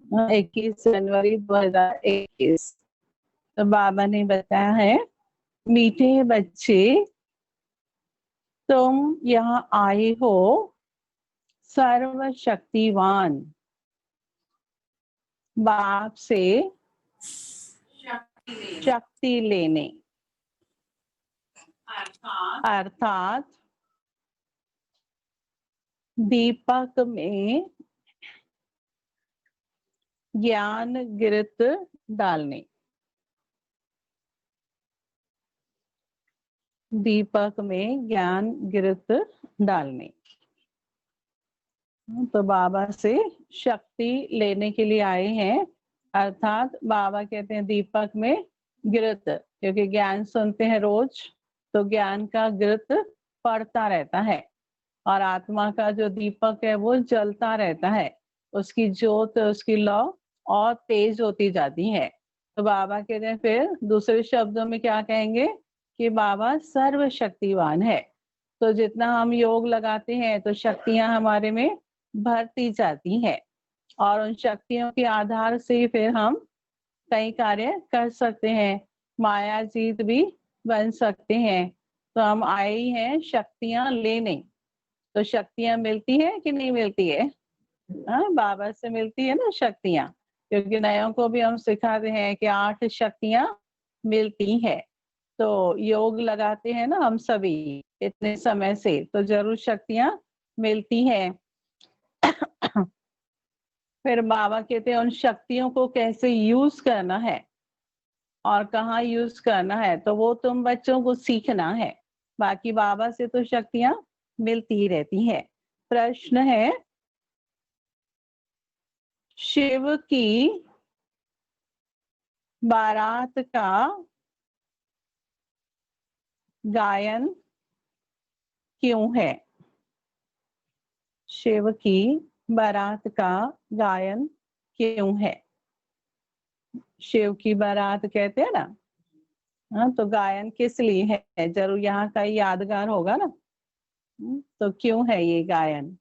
21 जनवरी 2021। तो बाबा ने बताया है, मीठे बच्चे तुम यहाँ आए हो सर्वशक्तिवान बाप से शक्ति लेने, अर्थात दीपक में ज्ञान गिरत डालने। दीपक में ज्ञान गिरत डालने। तो बाबा से शक्ति लेने के लिए आए हैं, अर्थात बाबा कहते हैं दीपक में गिरत, क्योंकि ज्ञान सुनते हैं रोज, तो ज्ञान का गिरत पड़ता रहता है और आत्मा का जो दीपक है वो जलता रहता है, उसकी ज्योत, उसकी लौ और तेज होती जाती है। तो बाबा कहते हैं, फिर दूसरे शब्दों में क्या कहेंगे कि बाबा सर्वशक्तिवान है। तो जितना हम योग लगाते हैं तो शक्तियां हमारे में भरती जाती हैं और उन शक्तियों के आधार से फिर हम कई कार्य कर सकते हैं, माया जीत भी बन सकते हैं। तो हम आए ही हैं शक्तियां लेने। तो शक्तियां मिलती है कि नहीं मिलती है? बाबा से मिलती है ना शक्तियां, क्योंकि नयों को भी हम सिखाते हैं कि 8 शक्तियां मिलती है। तो योग लगाते हैं ना हम सभी इतने समय से, तो जरूर शक्तियां मिलती हैं। फिर बाबा कहते हैं उन शक्तियों को कैसे यूज करना है और कहाँ यूज करना है, तो वो तुम बच्चों को सीखना है। बाकी बाबा से तो शक्तियां मिलती ही रहती हैं। प्रश्न है, शिव की बारात का गायन क्यों है? शिव की बारात का गायन क्यों है? शिव की बारात कहते हैं ना, हाँ, तो गायन किस लिए है? जरूर यहाँ का ही यादगार होगा ना। तो क्यों है ये गायन?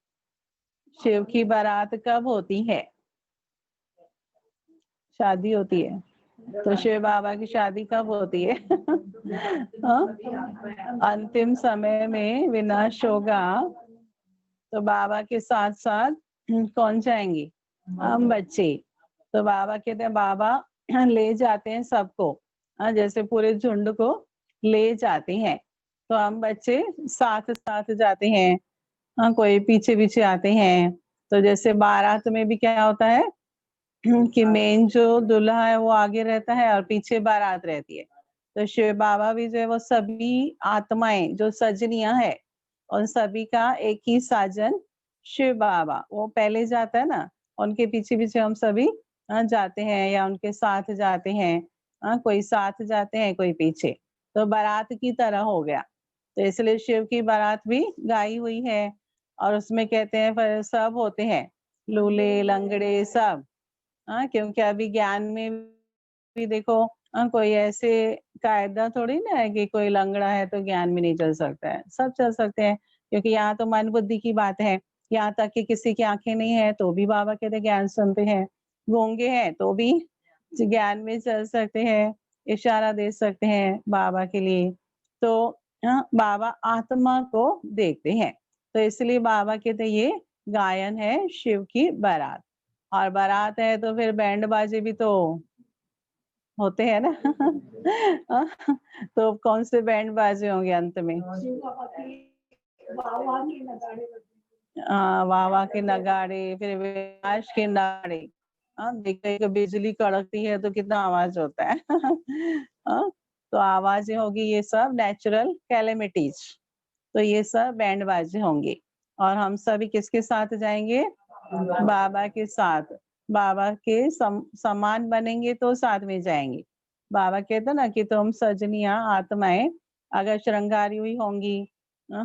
शिव की बारात कब होती है? शादी होती है, तो शिव बाबा की शादी कब होती है? हाँ? अंतिम समय में विनाश होगा तो बाबा के साथ साथ कौन जाएंगे? हम बच्चे। तो बाबा कहते हैं बाबा ले जाते हैं सबको, जैसे पूरे झुंड को ले जाते हैं, तो हम बच्चे साथ साथ जाते हैं। हाँ, कोई पीछे पीछे आते हैं। तो जैसे बारात में भी क्या होता है कि मेन जो दूल्हा है वो आगे रहता है और पीछे बारात रहती है। तो शिव बाबा भी जो है वो सभी आत्माएं जो सजनियां है, उन सभी का एक ही साजन शिव बाबा, वो पहले जाता है ना, उनके पीछे पीछे हम सभी जाते हैं या उनके साथ जाते हैं। कोई साथ जाते हैं, कोई पीछे, तो बारात की तरह हो गया। तो इसलिए शिव की बारात भी गाई हुई है और उसमें कहते हैं फिर सब होते हैं, लूले लंगड़े सब। क्योंकि अभी ज्ञान में भी देखो, कोई ऐसे कायदा थोड़ी ना है कि कोई लंगड़ा है तो ज्ञान में नहीं चल सकता है, सब चल सकते हैं। क्योंकि यहाँ तो मन बुद्धि की बात है, यहाँ तक कि किसी की आंखें नहीं है तो भी बाबा कहते ज्ञान सुनते हैं, गूंगे हैं तो भी ज्ञान में चल सकते हैं, इशारा दे सकते हैं बाबा के लिए। तो बाबा आत्मा को देखते हैं, तो इसलिए बाबा कहते ये गायन है शिव की बारात। और बारात है तो फिर बैंड बाजे भी तो होते हैं ना। तो कौन से बैंड बाजे होंगे अंत में? वाह वाह के नगाड़े, फिर विनाश के नगाड़े। देखो बिजली कड़कती है तो कितना आवाज होता है। तो आवाजें होगी, ये सब नेचुरल कैलेमिटीज, तो ये सब बैंड बाजे होंगे। और हम सभी किसके साथ जाएंगे? बाबा के साथ। बाबा के समान बनेंगे तो साथ में जाएंगे। बाबा कहते ना कि तुम सजनियां आत्माएं अगर श्रृंगारी हुई होंगी,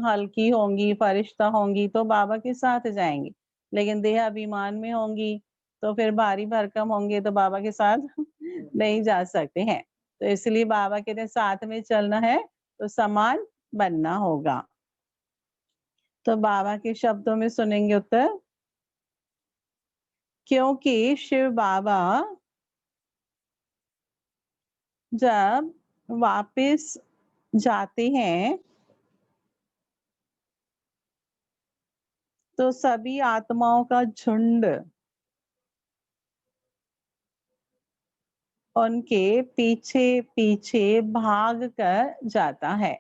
हल्की होंगी, फरिश्ता होंगी तो बाबा के साथ जाएंगी, लेकिन देह अभिमान में होंगी तो फिर भारी भरकम होंगे तो बाबा के साथ नहीं जा सकते हैं। तो इसलिए बाबा कहते हैं साथ में चलना है तो समान बनना होगा। तो बाबा के शब्दों में सुनेंगे उत्तर। क्योंकि शिव बाबा जब वापस जाते हैं तो सभी आत्माओं का झुंड उनके पीछे पीछे भाग कर जाता है।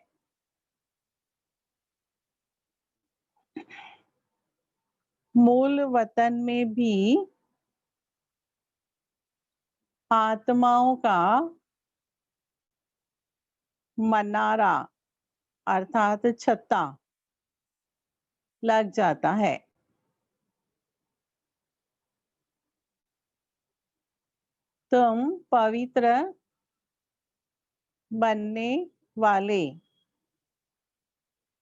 मूल वतन में भी आत्माओं का मनारा अर्थात छत्ता लग जाता है। तुम पवित्र बनने वाले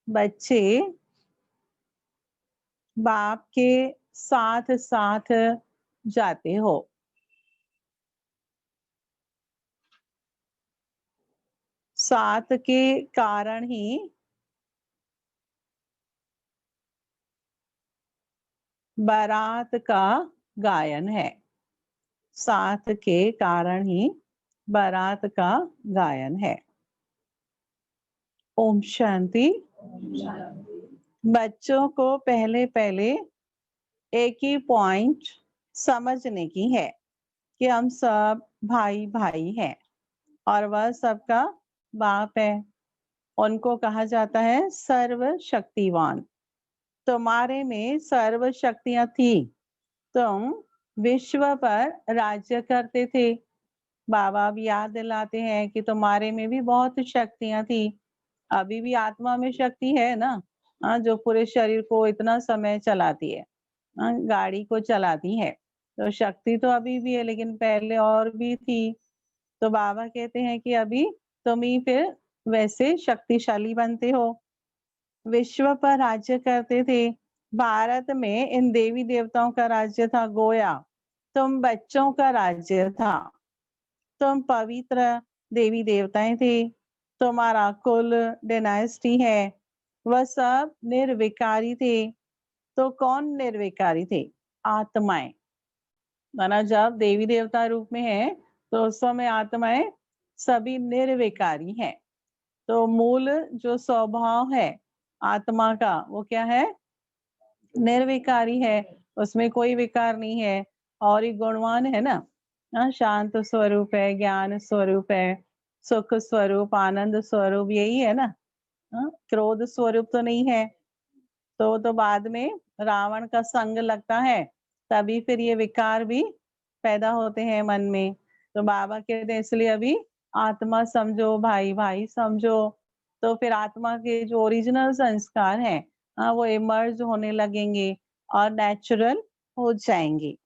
बच्चे बाप के साथ साथ जाते हो। साथ के कारण ही बारात का गायन है। साथ के कारण ही बारात का गायन है। ओम शांति। बच्चों को पहले पहले एक ही पॉइंट समझने की है कि हम सब भाई भाई हैं और वह सबका बाप है। उनको कहा जाता है सर्वशक्तिवान। तुम्हारे में सर्व शक्तियां थी। तुम विश्व पर राज्य करते थे। बाबा भी याद दिलाते हैं कि तुम्हारे में भी बहुत शक्तियां थी। अभी भी आत्मा में शक्ति है ना। हाँ, जो पूरे शरीर को इतना समय चलाती है, हाँ, गाड़ी को चलाती है। तो शक्ति तो अभी भी है, लेकिन पहले और भी थी। तो बाबा कहते हैं कि अभी तुम ही फिर वैसे शक्तिशाली बनते हो। विश्व पर राज्य करते थे। भारत में इन देवी देवताओं का राज्य था गोया। तुम बच्चों का राज्य था। तुम पवित्र देवी देवताएं थे। तुम्हारा कुल डायनेस्टी है। वह सब निर्विकारी थे। तो कौन निर्विकारी थे? आत्माएं। माना जब देवी देवता रूप में है तो उस समय आत्माएं सभी निर्विकारी हैं। तो मूल जो स्वभाव है आत्मा का वो क्या है? निर्विकारी है। उसमें कोई विकार नहीं है और ये गुणवान है ना। हाँ, शांत स्वरूप है, ज्ञान स्वरूप है, सुख स्वरूप, आनंद स्वरूप, यही है ना। हाँ, क्रोध स्वरूप तो नहीं है। तो बाद में रावण का संग लगता है, तभी फिर ये विकार भी पैदा होते हैं मन में। तो बाबा कहते हैं इसलिए अभी आत्मा समझो, भाई भाई समझो। तो फिर आत्मा के जो ओरिजिनल संस्कार हैं, हाँ, वो इमर्ज होने लगेंगे और नेचुरल हो जाएंगे।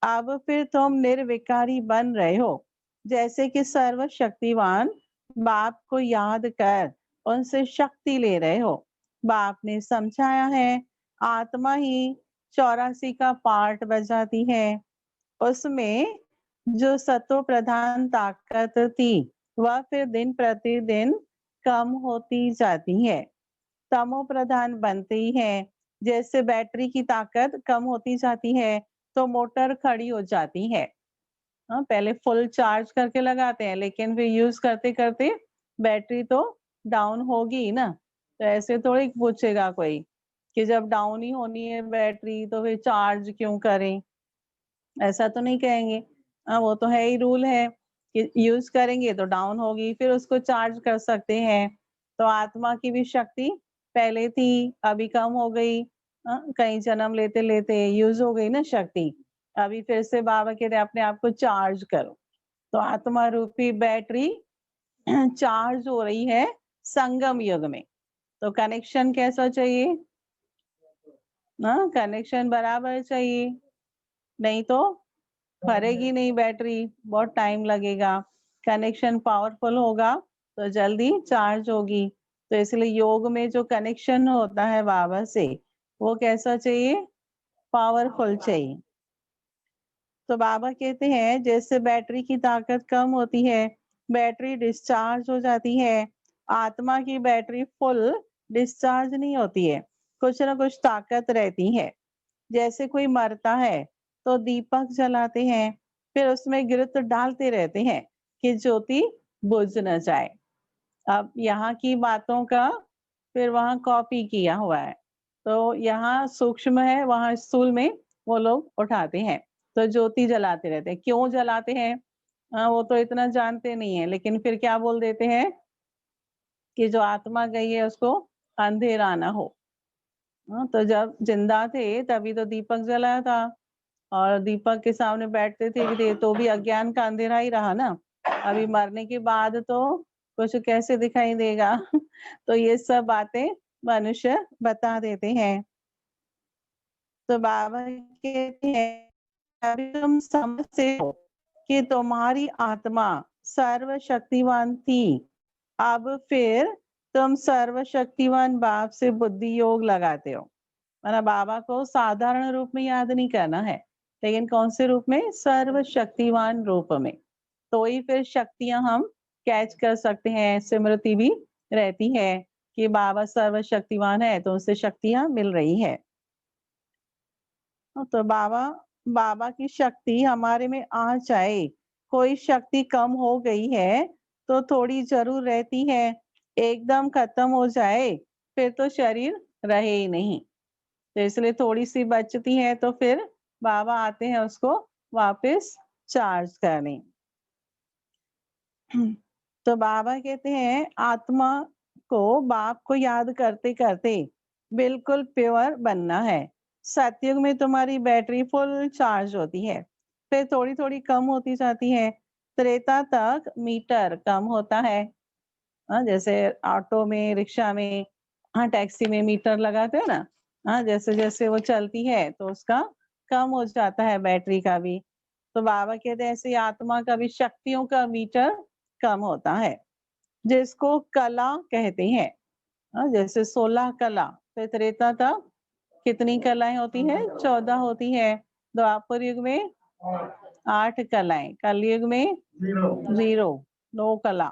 अब फिर तुम निर्विकारी बन रहे हो। जैसे कि सर्वशक्तिवान बाप को याद कर उनसे शक्ति ले रहे हो। बाप ने समझाया है आत्मा ही 84 का पार्ट बजाती है। उसमें जो सतो प्रधान ताकत थी वह फिर दिन प्रतिदिन कम होती जाती है। तमो प्रधान बनते ही है। जैसे बैटरी की ताकत कम होती जाती है तो मोटर खड़ी हो जाती है। हाँ, पहले फुल चार्ज करके लगाते हैं, लेकिन फिर यूज करते करते बैटरी तो डाउन होगी ही ना। तो ऐसे थोड़ी पूछेगा कोई कि जब डाउन ही होनी है बैटरी तो फिर चार्ज क्यों करें, ऐसा तो नहीं कहेंगे। हाँ, वो तो है ही, रूल है कि यूज करेंगे तो डाउन होगी, फिर उसको चार्ज कर सकते हैं। तो आत्मा की भी शक्ति पहले थी, अभी कम हो गई। कहीं जन्म लेते लेते यूज हो गई ना शक्ति। अभी फिर से बाबा कहते हैं अपने आप को चार्ज करो। तो आत्मा रूपी बैटरी चार्ज हो रही है संगम युग में। तो कनेक्शन कैसा चाहिए? कनेक्शन बराबर चाहिए, नहीं तो भरेगी नहीं बैटरी, बहुत टाइम लगेगा। कनेक्शन पावरफुल होगा तो जल्दी चार्ज होगी। तो इसलिए योग में जो कनेक्शन होता है बाबा से वो कैसा चाहिए? पावरफुल चाहिए। तो बाबा कहते हैं जैसे बैटरी की ताकत कम होती है, बैटरी डिस्चार्ज हो जाती है। आत्मा की बैटरी फुल डिस्चार्ज नहीं होती है, कुछ ना कुछ ताकत रहती है। जैसे कोई मरता है तो दीपक जलाते हैं, फिर उसमें घृत डालते रहते हैं कि ज्योति बुझ न जाए। अब यहाँ की बातों का फिर वहाँ कॉपी किया हुआ है, तो यहाँ सूक्ष्म है, वहाँ स्थूल में वो लोग उठाते हैं। तो ज्योति जलाते रहते हैं। क्यों जलाते हैं? वो तो इतना जानते नहीं है, लेकिन फिर क्या बोल देते हैं कि जो आत्मा गई है उसको अंधेरा ना हो। तो जब जिंदा थे तभी तो दीपक जलाया था, और दीपक के सामने बैठते थे तो भी अज्ञान का अंधेरा ही रहा ना। अभी मरने के बाद तो कुछ कैसे दिखाई देगा? तो ये सब बातें मनुष्य बता देते हैं। तो बाबा कहते हैं, अभी तुम समझते हो कि तुम्हारी आत्मा सर्वशक्तिवान थी, अब फिर तुम सर्वशक्तिवान बाप से बुद्धि योग लगाते हो। मतलब बाबा को साधारण रूप में याद नहीं करना है, लेकिन कौन से रूप में? सर्वशक्तिवान रूप में। तो ही फिर शक्तियां हम कैच कर सकते हैं, स्मृति भी रहती है कि बाबा सर्वशक्तिवान है, तो उनसे शक्तियां मिल रही है। तो बाबा बाबा की शक्ति हमारे में आ जाए, कोई शक्ति कम हो गई है तो थोड़ी जरूर रहती है, एकदम खत्म हो जाए फिर तो शरीर रहे ही नहीं। तो इसलिए थोड़ी सी बचती है तो फिर बाबा आते हैं उसको वापस चार्ज करने। तो बाबा कहते हैं, आत्मा को बाप को याद करते करते बिल्कुल प्योर बनना है। सतयुग में तुम्हारी बैटरी फुल चार्ज होती है, फिर थोड़ी थोड़ी कम होती जाती है। त्रेता तक मीटर कम होता है। जैसे ऑटो में, रिक्शा में, हाँ टैक्सी में मीटर लगाते हैं ना। हाँ, जैसे जैसे वो चलती है तो उसका कम हो जाता है बैटरी का भी। तो बाबा कहते हैं ऐसे ही आत्मा का भी शक्तियों का मीटर कम होता है, जिसको कला कहते हैं। जैसे 16 कला, फिर त्रेता तक कितनी कलाएं होती है? 14 होती है। द्वापर युग में 8 कलाएं, कलयुग में 0, 9 कला।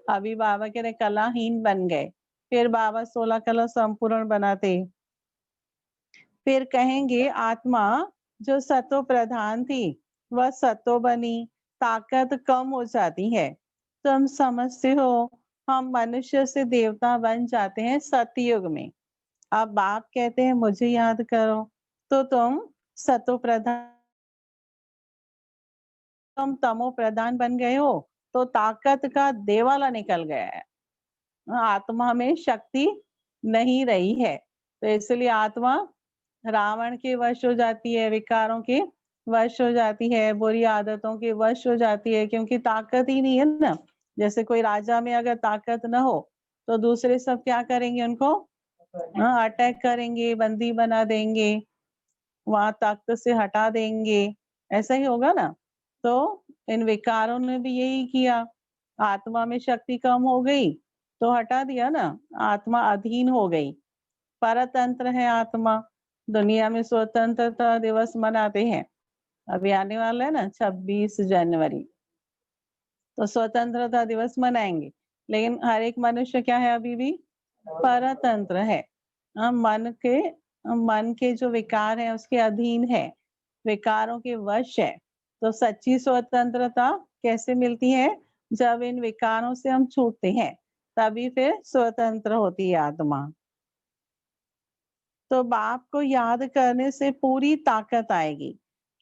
अभी बाबा कह रहे कलाहीन बन गए, फिर बाबा 16 कला संपूर्ण बनाते। फिर कहेंगे आत्मा जो सतो प्रधान थी वह सतो बनी, ताकत कम हो जाती है। तुम समझते हो, हम मनुष्य से देवता बन जाते हैं सतयुग में। अब बाप कहते हैं मुझे याद करो, तो तुम सतो प्रधान, तुम तमो प्रधान बन गए हो, तो ताकत का देवाला निकल गया है। आत्मा में शक्ति नहीं रही है, तो इसलिए आत्मा रावण के वश हो जाती है, विकारों के वश हो जाती है, बुरी आदतों के वश हो जाती है, क्योंकि ताकत ही नहीं है ना। जैसे कोई राजा में अगर ताकत न हो तो दूसरे सब क्या करेंगे? उनको अटैक करेंगे, बंदी बना देंगे, वहां तख्त से हटा देंगे। ऐसा ही होगा ना। तो इन विकारों ने भी यही किया। आत्मा में शक्ति कम हो गई तो हटा दिया ना, आत्मा अधीन हो गई। परतंत्र है आत्मा। दुनिया में स्वतंत्रता दिवस मनाते हैं, अभी आने वाला है ना 26 जनवरी, तो स्वतंत्रता दिवस मनाएंगे। लेकिन हर एक मनुष्य क्या है? अभी भी परतंत्र है। मन के जो विकार है उसके अधीन है, विकारों के वश है। तो सच्ची स्वतंत्रता कैसे मिलती है? जब इन विकारों से हम छूटते हैं, तभी फिर स्वतंत्र होती है आत्मा। तो बाप को याद करने से पूरी ताकत आएगी,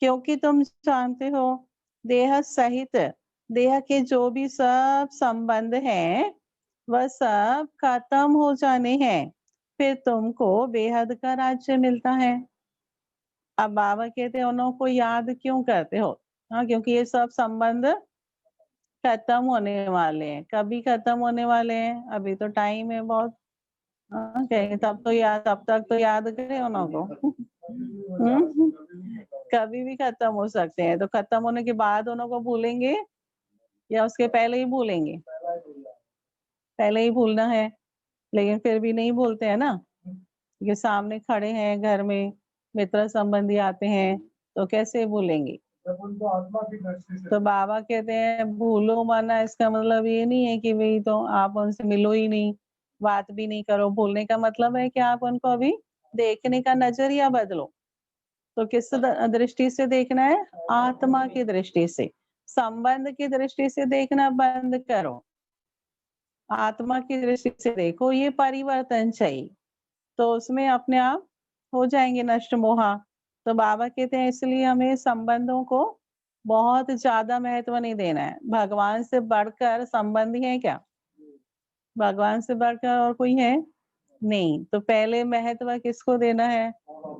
क्योंकि तुम जानते हो देह सहित देह के जो भी सब संबंध हैं वह सब खत्म हो जाने हैं, फिर तुमको बेहद का राज्य मिलता है। अब बाबा कहते हैं उन्हों को याद क्यों करते हो? हाँ, क्योंकि ये सब संबंध खत्म होने वाले हैं। कभी खत्म होने वाले हैं? अभी तो टाइम है बहुत। हाँ, कहेंगे तब तक तो याद करें उन्हों को। हम्म, कभी भी खत्म हो सकते हैं, तो खत्म होने के बाद उन्हों को भूलेंगे या उसके पहले ही भूलेंगे? पहले ही भूलना है, लेकिन फिर भी नहीं भूलते हैं ना। ये सामने खड़े हैं घर में, मित्र संबंधी आते हैं, तो कैसे भूलेंगे? जब उनको आत्मा की दृष्टि से, तो बाबा कहते हैं भूलो माना, इसका मतलब ये नहीं है कि भाई तो आप उनसे मिलो ही नहीं, बात भी नहीं करो। भूलने का मतलब है कि आप उनको अभी देखने का नजरिया बदलो। तो किस दृष्टि से देखना है? आत्मा की दृष्टि से। संबंध की दृष्टि से देखना बंद करो, आत्मा की दृष्टि से देखो, ये परिवर्तन चाहिए, तो उसमें अपने आप हो जाएंगे नष्ट मोहा। तो बाबा कहते हैं इसलिए हमें संबंधों को बहुत ज्यादा महत्व नहीं देना है। भगवान से बढ़कर संबंधी है क्या? भगवान से बढ़कर और कोई है नहीं। तो पहले महत्व किसको देना है?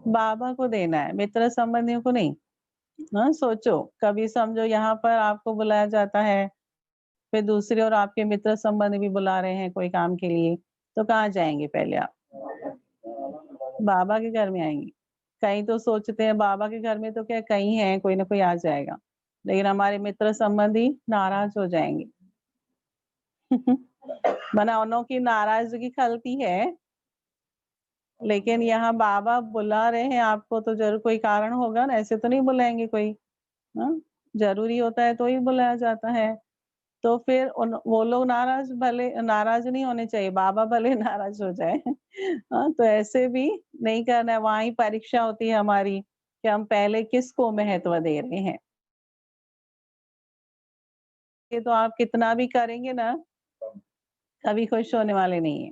बाबा को देना है, मित्र संबंधियों को नहीं। हाँ, सोचो, कभी समझो यहाँ पर आपको बुलाया जाता है, फिर दूसरे और आपके मित्र संबंधी भी बुला रहे हैं कोई काम के लिए, तो कहाँ जाएंगे पहले आप? बाबा के घर में आएंगे। कहीं तो सोचते हैं बाबा के घर में तो क्या कहीं है, कोई ना कोई आ जाएगा, लेकिन हमारे मित्र संबंधी नाराज हो जाएंगे। मना उन्हों की नाराजगी खलती है, लेकिन यहाँ बाबा बुला रहे हैं आपको तो जरूर कोई कारण होगा ना, ऐसे तो नहीं बुलाएंगे कोई। हाँ, जरूरी होता है तो ही बुलाया जाता है। तो फिर वो लोग नाराज, भले नाराज नहीं होने चाहिए, बाबा भले नाराज हो जाए। हाँ, तो ऐसे भी नहीं करना है। वहां ही परीक्षा होती है हमारी कि हम पहले किसको महत्व दे रहे हैं। ये तो आप कितना भी करेंगे ना, कभी खुश होने वाले नहीं है।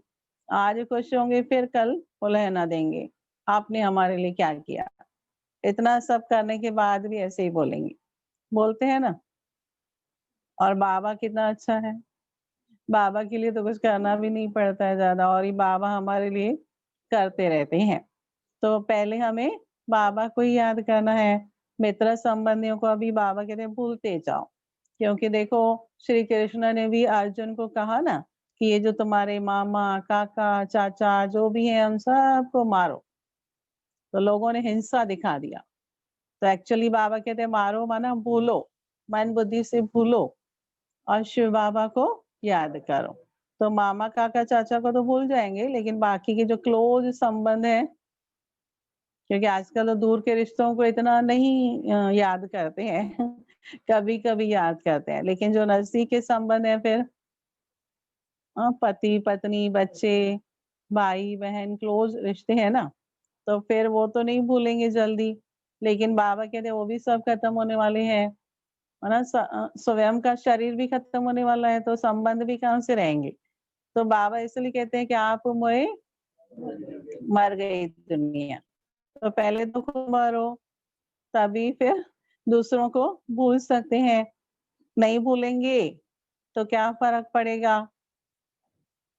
आज खुश होंगे, फिर कल उलहना देंगे, आपने हमारे लिए क्या किया। इतना सब करने के बाद भी ऐसे ही बोलेंगे, बोलते हैं ना। और बाबा कितना अच्छा है, बाबा के लिए तो कुछ करना भी नहीं पड़ता है ज्यादा, और ये बाबा हमारे लिए करते रहते हैं। तो पहले हमें बाबा को ही याद करना है। मित्र संबंधियों को अभी बाबा कहते हैं भूलते जाओ, क्योंकि देखो श्री कृष्ण ने भी अर्जुन को कहा ना कि ये जो तुम्हारे मामा काका चाचा जो भी हैं हम सबको मारो, तो लोगों ने हिंसा दिखा दिया। तो एक्चुअली बाबा कहते हैं मारो माना भूलो, मन बुद्धि से भूलो और शिव बाबा को याद करो। तो मामा काका चाचा को तो भूल जाएंगे, लेकिन बाकी के जो क्लोज संबंध है, क्योंकि आजकल तो दूर के रिश्तों को इतना नहीं याद करते हैं। कभी कभी याद करते हैं, लेकिन जो नजदीक के संबंध है, फिर पति पत्नी बच्चे भाई बहन क्लोज रिश्ते हैं ना, तो फिर वो तो नहीं भूलेंगे जल्दी। लेकिन बाबा कहते हैं वो भी सब खत्म होने वाले हैं, है ना। स्वयं का शरीर भी खत्म होने वाला है, तो संबंध भी कहाँ से रहेंगे। तो बाबा इसलिए कहते हैं कि आप मोए मर गई दुनिया, तो पहले तो खुद मरो, तभी फिर दूसरों को भूल सकते हैं। नहीं भूलेंगे तो क्या फर्क पड़ेगा?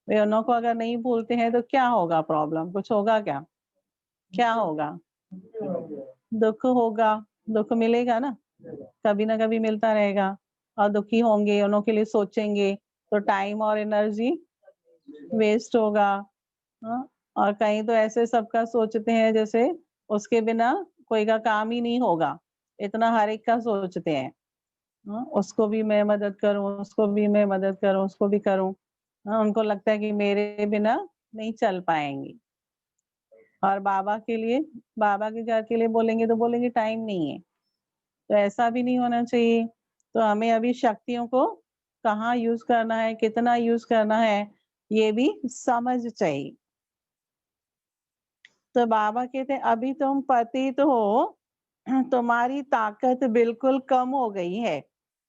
वे उन्हों को अगर नहीं भूलते हैं तो क्या होगा? प्रॉब्लम कुछ होगा क्या? क्या होगा? दुख होगा, दुख मिलेगा ना, कभी ना कभी मिलता रहेगा। और दुखी होंगे, उन्हों के लिए सोचेंगे, तो टाइम और एनर्जी वेस्ट होगा। हाँ, और कहीं तो ऐसे सबका सोचते हैं जैसे उसके बिना कोई का काम ही नहीं होगा, इतना हर एक का सोचते हैं। हाँ, उसको भी मैं मदद करूं, उसको भी मैं मदद करूं, उसको भी करूं। हाँ, उनको लगता है कि मेरे बिना नहीं चल पाएंगे। और बाबा के लिए, बाबा के घर के लिए बोलेंगे तो बोलेंगे टाइम नहीं है। तो ऐसा भी नहीं होना चाहिए। तो हमें अभी शक्तियों को कहाँ यूज करना है, कितना यूज करना है, ये भी समझ चाहिए। तो बाबा कहते हैं अभी तुम पतित हो, तुम्हारी ताकत बिल्कुल कम हो गई है,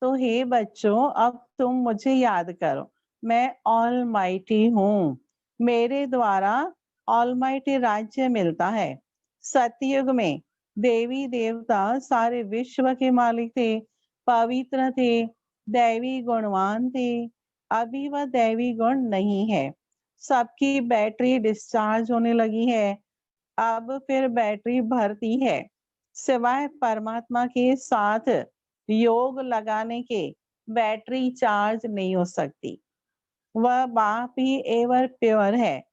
तो हे बच्चों अब तुम मुझे याद करो, मैं ऑल माइटी हूँ, मेरे द्वारा ऑल माइटी राज्य मिलता है। सतयुग में देवी देवता सारे विश्व के मालिक थे, पवित्र थे, दैवी गुणवान थे। अभी वह दैवी गुण नहीं है, सबकी बैटरी डिस्चार्ज होने लगी है, अब फिर बैटरी भरती है। सिवाय परमात्मा के साथ योग लगाने के बैटरी चार्ज नहीं हो सकती। वह बाप ही एवर प्योर है,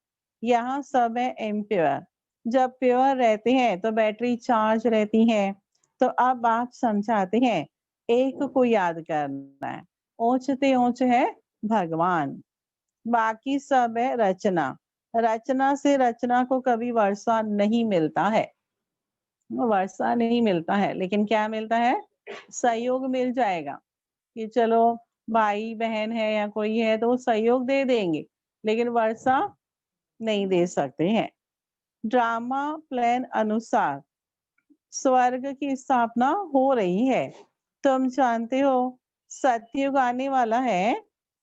यहाँ सब है इम्प्योर। जब प्योर रहते हैं तो बैटरी चार्ज रहती है। तो अब आप समझाते हैं एक को याद करना है, ऊंचते ऊंच है भगवान, बाकी सब है रचना। रचना से रचना को कभी वर्षा नहीं मिलता है, वर्षा नहीं मिलता है, लेकिन क्या मिलता है? सहयोग मिल जाएगा कि चलो भाई बहन है या कोई है तो वो सहयोग दे देंगे, लेकिन वर्षा नहीं दे सकते हैं। ड्रामा प्लान अनुसार स्वर्ग की स्थापना हो रही है। तुम जानते हो सतयुग आने वाला है,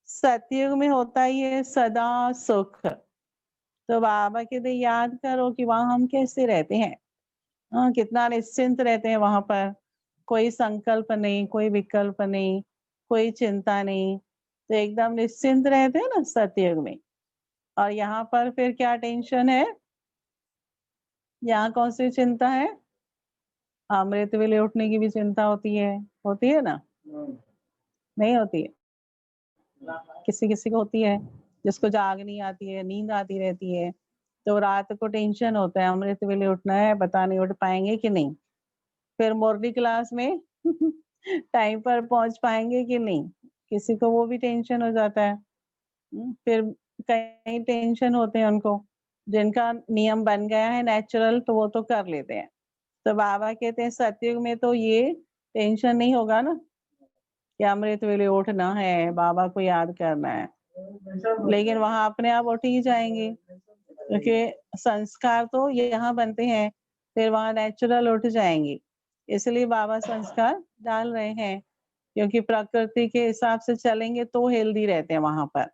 सतयुग में होता ही है सदा सुख। तो बाबा कहते याद करो कि वहां हम कैसे रहते हैं। कितना निश्चिंत रहते हैं वहां पर, कोई संकल्प नहीं, कोई विकल्प नहीं, कोई चिंता नहीं, तो एकदम निश्चिंत रहते हैं ना सतयुग में। और यहाँ पर फिर क्या टेंशन है, यहाँ कौन सी चिंता है, अमृत वेले उठने की भी चिंता होती है ना, नहीं होती है, किसी किसी को होती है, जिसको जाग नहीं आती है, नींद आती रहती है, तो रात को टेंशन होता है अमृत वेले उठना है, पता नहीं उठ पाएंगे कि नहीं, फिर मुरली क्लास में टाइम पर पहुंच पाएंगे कि नहीं, किसी को वो भी टेंशन हो जाता है। फिर कई टेंशन होते हैं उनको, जिनका नियम बन गया है नेचुरल, तो वो तो कर लेते हैं। तो बाबा कहते हैं सतयुग में तो ये टेंशन नहीं होगा ना, कि अमृत वेले उठना है, बाबा को याद करना है, लेकिन वहां अपने आप उठ ही जाएंगे, क्योंकि संस्कार तो यहाँ बनते हैं, फिर वहां नेचुरल उठ जाएंगे। इसलिए बाबा संस्कार डाल रहे हैं, क्योंकि प्रकृति के हिसाब से चलेंगे तो हेल्दी रहते हैं वहां पर।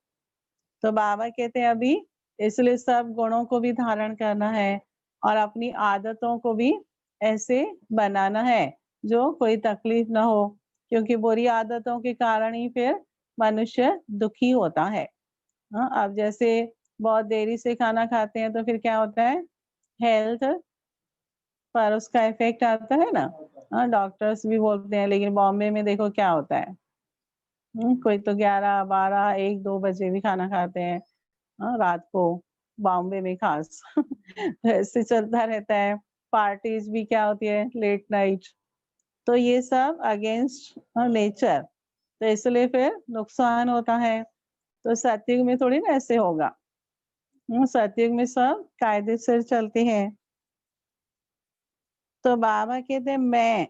तो बाबा कहते हैं अभी इसलिए सब गुणों को भी धारण करना है, और अपनी आदतों को भी ऐसे बनाना है जो कोई तकलीफ ना हो, क्योंकि बुरी आदतों के कारण ही फिर मनुष्य दुखी होता है। अब जैसे बहुत देरी से खाना खाते हैं तो फिर क्या होता है, हेल्थ पर उसका इफेक्ट आता है ना। डॉक्टर्स भी बोलते हैं, लेकिन बॉम्बे में देखो क्या होता है, कोई तो 11, 12, 1, 2 बजे भी खाना खाते हैं, रात को, बॉम्बे में खास ऐसे चलता रहता है। पार्टीज भी क्या होती है, लेट नाइट, तो ये सब अगेंस्ट नेचर, तो इसलिए फिर नुकसान होता है। तो सतयुग में थोड़ी ना ऐसे होगा, सतयुग में सब कायदे से चलते हैं। तो बाबा कहते हैं मैं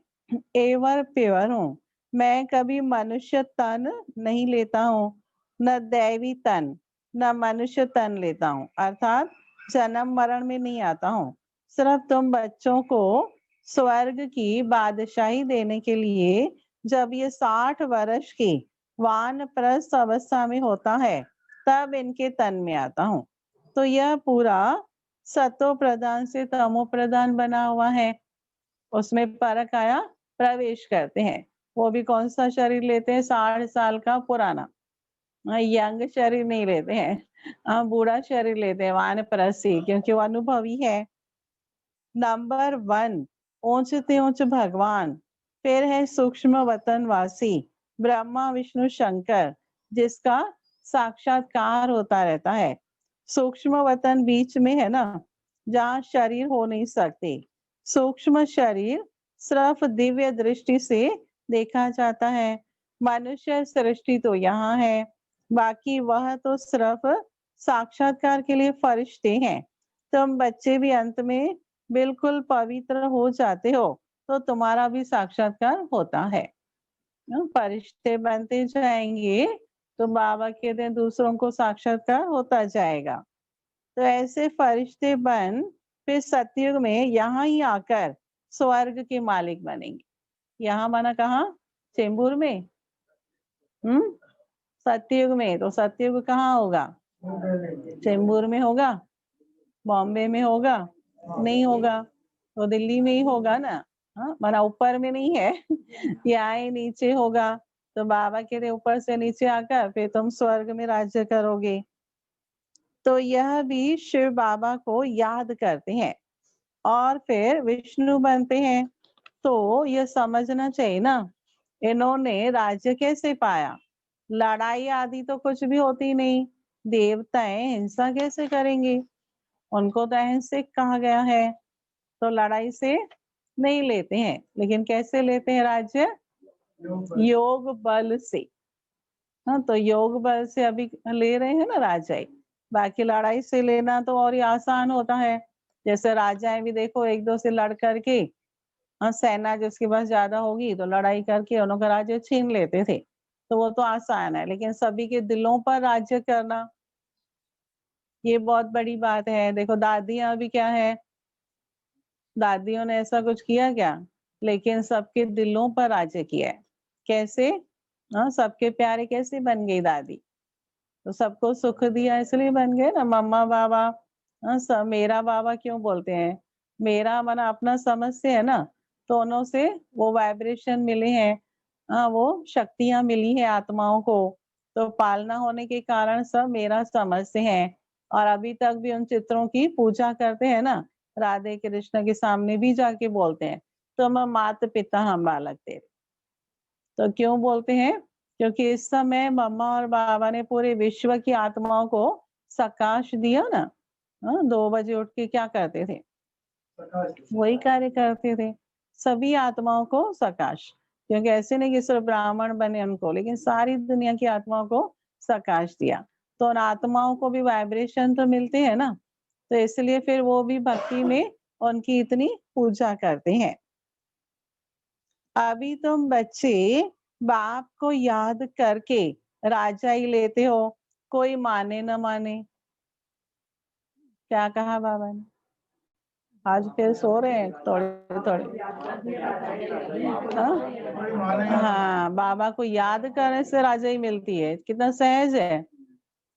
एवर प्योर हूँ, मैं कभी मनुष्य तन नहीं लेता हूँ, न दैवी तन, न मनुष्य तन लेता हूँ, अर्थात जन्म मरण में नहीं आता हूँ। सिर्फ तुम बच्चों को स्वर्ग की बादशाही देने के लिए जब ये 60 वर्ष की वानप्रस्थ अवस्था में होता है, तब इनके तन में आता हूँ। तो यह पूरा सतो प्रधान से तमो प्रधान बना हुआ है, उसमें परख आया, प्रवेश करते हैं। वो भी कौन सा शरीर लेते हैं, 60 साल का पुराना, यंग शरीर नहीं लेते हैं, बूढ़ा शरीर लेते हैं वानप्रस्थी, क्योंकि वो अनुभवी है। नंबर 1 ऊंचते ऊंच भगवान, फिर है सूक्ष्म वतनवासी ब्रह्मा विष्णु शंकर, जिसका साक्षात्कार होता रहता है। सूक्ष्म वतन बीच में है ना, जहाँ शरीर हो नहीं सकते। सूक्ष्म शरीर सिर्फ दिव्य दृष्टि से देखा जाता है। मनुष्य सृष्टि तो यहाँ है, बाकी वह तो सिर्फ साक्षात्कार के लिए फरिश्ते हैं। तुम बच्चे भी अंत में बिल्कुल पवित्र हो जाते हो, तो तुम्हारा भी साक्षात्कार होता है। फरिश्ते बनते जाएंगे, तो बाबा कहते हैं दूसरों को साक्षात्कार होता जाएगा। तो ऐसे फरिश्ते बन फिर सतयुग में यहाँ ही आकर स्वर्ग के मालिक बनेंगे। यहाँ बना कहाँ, चेंबूर में, सतयुग में, तो सतयुग कहाँ होगा, चेंबूर में होगा, बॉम्बे में होगा, नहीं होगा, तो दिल्ली में ही होगा ना। माना ऊपर में नहीं है यहाँ ही नीचे होगा। तो बाबा कहते ऊपर से नीचे आकर फिर तुम स्वर्ग में राज्य करोगे। तो यह भी शिव बाबा को याद करते हैं और फिर विष्णु बनते हैं। तो यह समझना चाहिए ना, इन्होंने राज्य कैसे पाया, लड़ाई आदि तो कुछ भी होती नहीं, देवताएं हिंसा कैसे करेंगे, उनको तो अहिंसक कहा गया है, तो लड़ाई से नहीं लेते हैं, लेकिन कैसे लेते हैं राज्य, योग बल से। हाँ, तो योग बल से अभी ले रहे हैं ना राजाई, बाकी लड़ाई से लेना तो और ही आसान होता है। जैसे राजाएं भी देखो एक दो से लड़ करके, सेना जिसके पास ज्यादा होगी तो लड़ाई करके उनका राज्य छीन लेते थे, तो वो तो आसान है, लेकिन सभी के दिलों पर राज्य करना ये बहुत बड़ी बात है। देखो दादियां भी क्या है, दादियों ने ऐसा कुछ किया क्या? लेकिन सबके दिलों पर राज्य किया है। कैसे? हाँ, सबके प्यारे कैसे बन गई दादी? तो सबको सुख दिया इसलिए बन गए ना मम्मा बाबा। हाँ, मेरा बाबा क्यों बोलते हैं? मेरा माना अपना समझते हैं ना, दोनों से वो वाइब्रेशन मिले हैं। हाँ, वो शक्तियां मिली है आत्माओं को, तो पालना होने के कारण सब मेरा समझते हैं। और अभी तक भी उन चित्रों की पूजा करते हैं ना, राधे कृष्ण के सामने भी जाके बोलते हैं, तो मैं माता पिता हम बालक तेरे। तो क्यों बोलते हैं? क्योंकि इस समय मम्मा और बाबा ने पूरे विश्व की आत्माओं को सकाश दिया ना। हाँ, 2 बजे उठ के क्या करते थे? वही कार्य करते थे। सभी आत्माओं को सकाश, क्योंकि ऐसे नहीं कि सिर्फ ब्राह्मण बने उनको, लेकिन सारी दुनिया की आत्माओं को सकाश दिया। तो उन आत्माओं को भी वाइब्रेशन तो मिलते हैं ना, तो इसलिए फिर वो भी भक्ति में उनकी इतनी पूजा करते हैं। अभी तुम बच्चे बाप को याद करके राजा ही लेते हो, कोई माने न माने। क्या कहा बाबा ने? आज फिर सो रहे हैं थोड़े थोड़े। हाँ? हाँ, बाबा को याद करने से राजा ही मिलती है, कितना सहज है।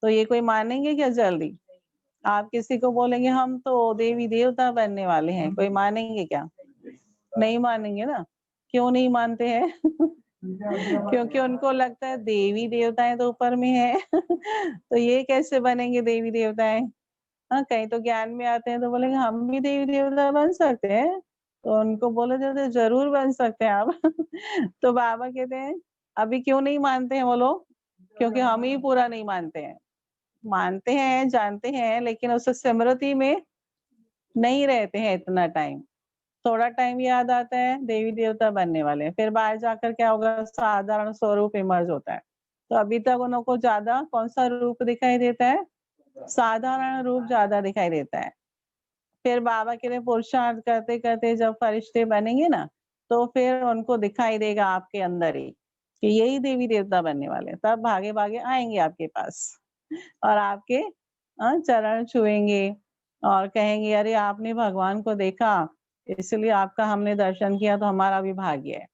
तो ये कोई मानेंगे क्या जल्दी? आप किसी को बोलेंगे हम तो देवी देवता बनने वाले हैं, कोई मानेंगे क्या? नहीं मानेंगे ना। क्यों नहीं मानते हैं? क्योंकि उनको लगता है देवी देवताएं तो ऊपर में है। तो ये कैसे बनेंगे देवी देवताएं? हाँ, कहीं तो ज्ञान में आते हैं तो बोलेंगे हम भी देवी देवता बन सकते हैं। तो उनको बोला जाता है जरूर बन सकते हैं आप। तो बाबा कहते हैं अभी क्यों नहीं मानते हैं वो लोग? क्योंकि हम ही पूरा नहीं मानते हैं। मानते हैं, जानते हैं, लेकिन उस स्मृति में नहीं रहते हैं इतना टाइम। थोड़ा टाइम याद आता है देवी देवता बनने वाले हैं, फिर बाहर जाकर क्या होगा, साधारण स्वरूप इमर्ज होता है। तो अभी तक उनको ज्यादा कौन सा रूप दिखाई देता है? साधारण रूप ज्यादा दिखाई देता है। फिर बाबा के लिए पुरुषार्थ करते करते जब फरिश्ते बनेंगे ना, तो फिर उनको दिखाई देगा आपके अंदर ही कि यही देवी देवता बनने वाले हैं। तब भागे भागे आएंगे आपके पास और आपके चरण छुएंगे और कहेंगे अरे आपने भगवान को देखा, इसलिए आपका हमने दर्शन किया, तो हमारा भी भाग्य है।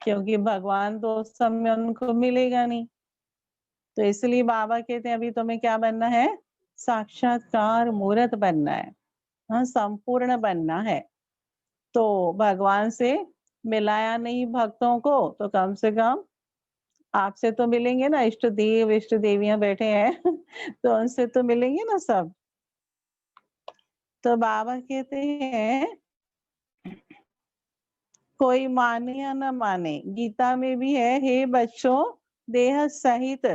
क्योंकि भगवान तो उस समय उनको मिलेगा नहीं। तो इसलिए बाबा कहते हैं अभी तुम्हें क्या बनना है? साक्षात्कार मूर्त बनना है। हाँ, संपूर्ण बनना है। तो भगवान से मिलाया नहीं भक्तों को, तो कम से कम आपसे तो मिलेंगे ना। इष्ट देव इष्ट देवियां बैठे हैं। तो उनसे तो मिलेंगे ना सब। तो बाबा कहते हैं कोई माने या न माने, गीता में भी है, हे बच्चों देह सहित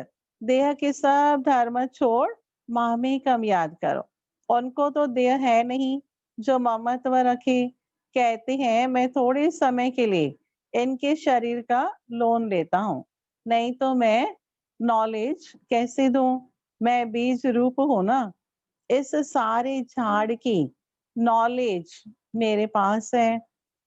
देह के सब धर्म छोड़ मामेकम याद करो। उनको तो देह है नहीं जो ममत्व रखे। कहते हैं मैं थोड़े समय के लिए इनके शरीर का लोन लेता हूँ, नहीं तो मैं नॉलेज कैसे दूं? मैं बीज रूप हूं ना, इस सारे झाड़ की नॉलेज मेरे पास है,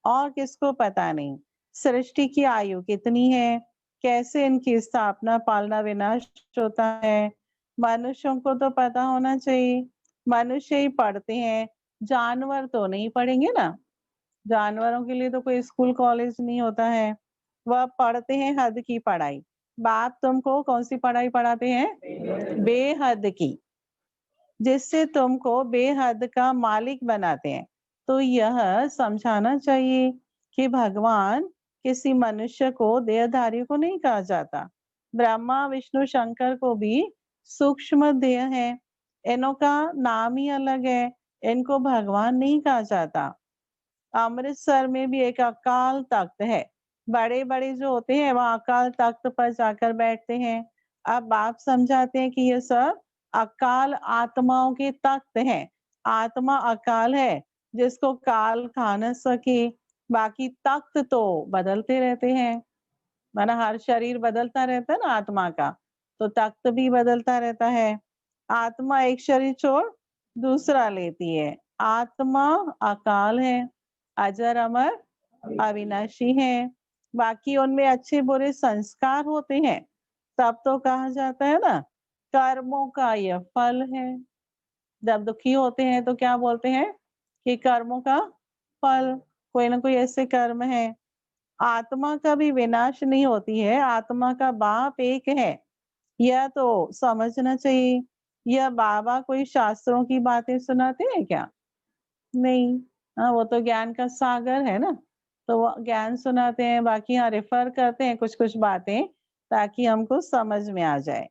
और किसको पता नहीं सृष्टि की आयु कितनी है, कैसे इनकी स्थापना पालना विनाश होता है। मनुष्यों को तो पता होना चाहिए, मनुष्य ही पढ़ते हैं, जानवर तो नहीं पढ़ेंगे ना। जानवरों के लिए तो कोई स्कूल कॉलेज नहीं होता है, वह पढ़ते हैं हद की पढ़ाई। बाप तुमको कौन सी पढ़ाई पढ़ाते हैं? बेहद की, जिससे तुमको बेहद का मालिक बनाते हैं। तो यह समझाना चाहिए कि भगवान किसी मनुष्य को देहधारी को नहीं कहा जाता। ब्रह्मा विष्णु शंकर को भी सूक्ष्म देह है, इनों का नाम ही अलग है, इनको भगवान नहीं कहा जाता। अमृतसर में भी एक अकाल तख्त है, बड़े बड़े जो होते हैं वह अकाल तख्त पर जाकर बैठते हैं। अब आप समझाते हैं कि ये सब अकाल आत्माओं के तख्त हैं। आत्मा अकाल है जिसको काल खा न सके। बाकी तख्त तो बदलते रहते हैं, माना हर शरीर बदलता रहता है ना आत्मा का, तो तख्त भी बदलता रहता है। आत्मा एक शरीर छोड़ दूसरा लेती है। आत्मा अकाल है, अजर अमर अविनाशी है। बाकी उनमें अच्छे बुरे संस्कार होते हैं, तब तो कहा जाता है ना कर्मों का यह फल है। जब दुखी होते हैं तो क्या बोलते हैं कि कर्मों का फल, कोई ना कोई ऐसे कर्म है। आत्मा का भी विनाश नहीं होती है, आत्मा का बाप एक है, यह तो समझना चाहिए। यह बाबा कोई शास्त्रों की बातें सुनाते हैं क्या? नहीं। हाँ, वो तो ज्ञान का सागर है ना, तो वो ज्ञान सुनाते हैं, बाकी यहाँ रेफर करते हैं कुछ कुछ बातें ताकि हमको समझ में आ जाए।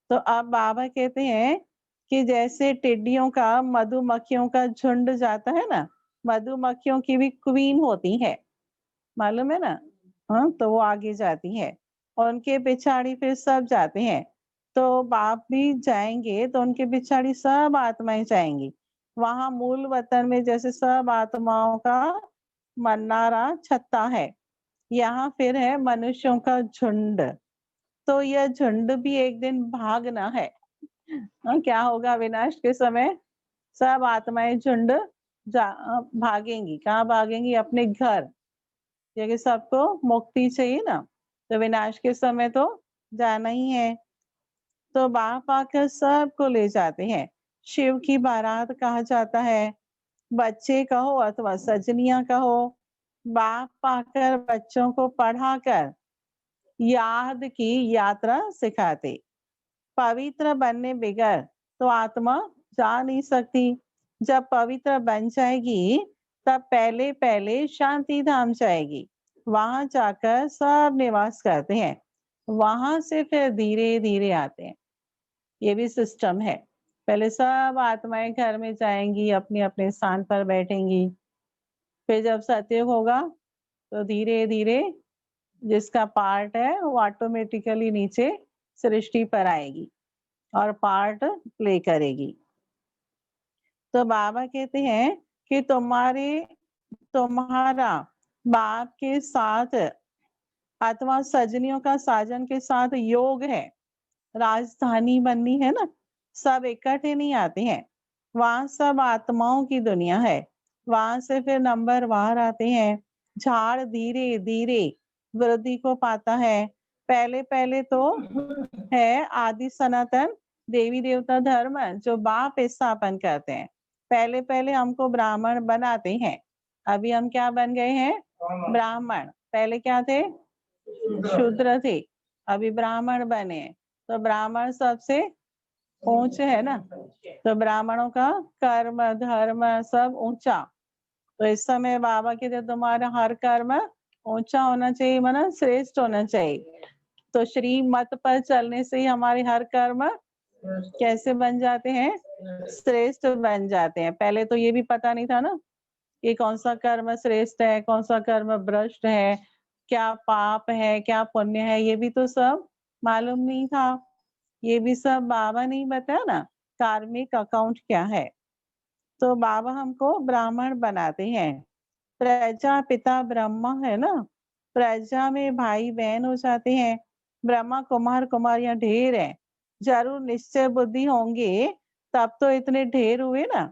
तो अब बाबा कहते हैं कि जैसे टिड्डियों का मधुमक्खियों का झुंड जाता है ना, मधुमक्खियों की भी क्वीन होती है, मालूम है ना? हाँ, तो वो आगे जाती है और उनके पिछाड़ी फिर सब जाते हैं। तो बाप भी जाएंगे तो उनके पिछाड़ी सब आत्माएं जाएंगी। वहां मूल वतन में जैसे सब आत्माओं का मन्नारा छत्ता है, यहाँ फिर है मनुष्यों का झुंड। तो यह झुंड भी एक दिन भागना है। क्या होगा विनाश के समय? सब आत्माएं झुंड भागेंगी। कहाँ भागेंगी? अपने घर, क्योंकि सबको मुक्ति चाहिए ना, तो विनाश के समय तो जाना ही है। तो बाप आकर सबको ले जाते हैं। शिव की बारात कहा जाता है, बच्चे कहो अथवा सजनिया कहो, बाप आकर बच्चों को पढ़ाकर याद की यात्रा सिखाते। पवित्र बनने बगैर तो आत्मा जा नहीं सकती। जब पवित्र बन जाएगी तब पहले पहले शांति धाम जाएगी, वहां जाकर सब निवास करते हैं, वहां से फिर धीरे धीरे आते हैं। ये भी सिस्टम है। पहले सब आत्माएं घर में जाएंगी, अपने अपने स्थान पर बैठेंगी, फिर जब सतयुग होगा तो धीरे धीरे जिसका पार्ट है वो ऑटोमेटिकली नीचे सृष्टि पर आएगी और पार्ट प्ले करेगी। तो बाबा कहते हैं कि तुम्हारा बाप के साथ अथवा सजनियों का साजन के साथ योग है। राजधानी बननी है ना, सब इकट्ठे नहीं आते हैं, वहां सब आत्माओं की दुनिया है। वहां से फिर नंबर वार आते हैं। झाड़ धीरे धीरे वृद्धि को पाता है। पहले पहले तो है आदि सनातन देवी देवता धर्म जो बाप स्थापन करते हैं। पहले पहले हमको ब्राह्मण बनाते हैं। अभी हम क्या बन गए हैं? ब्राह्मण। पहले क्या थे? शूद्र थे, अभी ब्राह्मण बने हैं। तो ब्राह्मण सबसे ऊंचे है ना, तो ब्राह्मणों का कर्म धर्म सब ऊंचा। तो इस समय बाबा कहते तुम्हारा हर कर्म ऊंचा होना चाहिए, माना श्रेष्ठ होना चाहिए। तो श्री मत पर चलने से ही हमारे हर कर्म कैसे बन जाते हैं? श्रेष्ठ बन जाते हैं। पहले तो ये भी पता नहीं था ना कि कौन सा कर्म श्रेष्ठ है, कौन सा कर्म भ्रष्ट है, क्या पाप है क्या पुण्य है, ये भी तो सब मालूम नहीं था। ये भी सब बाबा ने ही बताया ना, कार्मिक अकाउंट क्या है। तो बाबा हमको ब्राह्मण बनाते हैं। प्रजा पिता ब्रह्मा है ना, प्रजा में भाई बहन हो जाते हैं। ब्रह्मा कुमार कुमारियां ढेर है, जरूर निश्चय बुद्धि होंगे तब तो इतने ढेर हुए ना।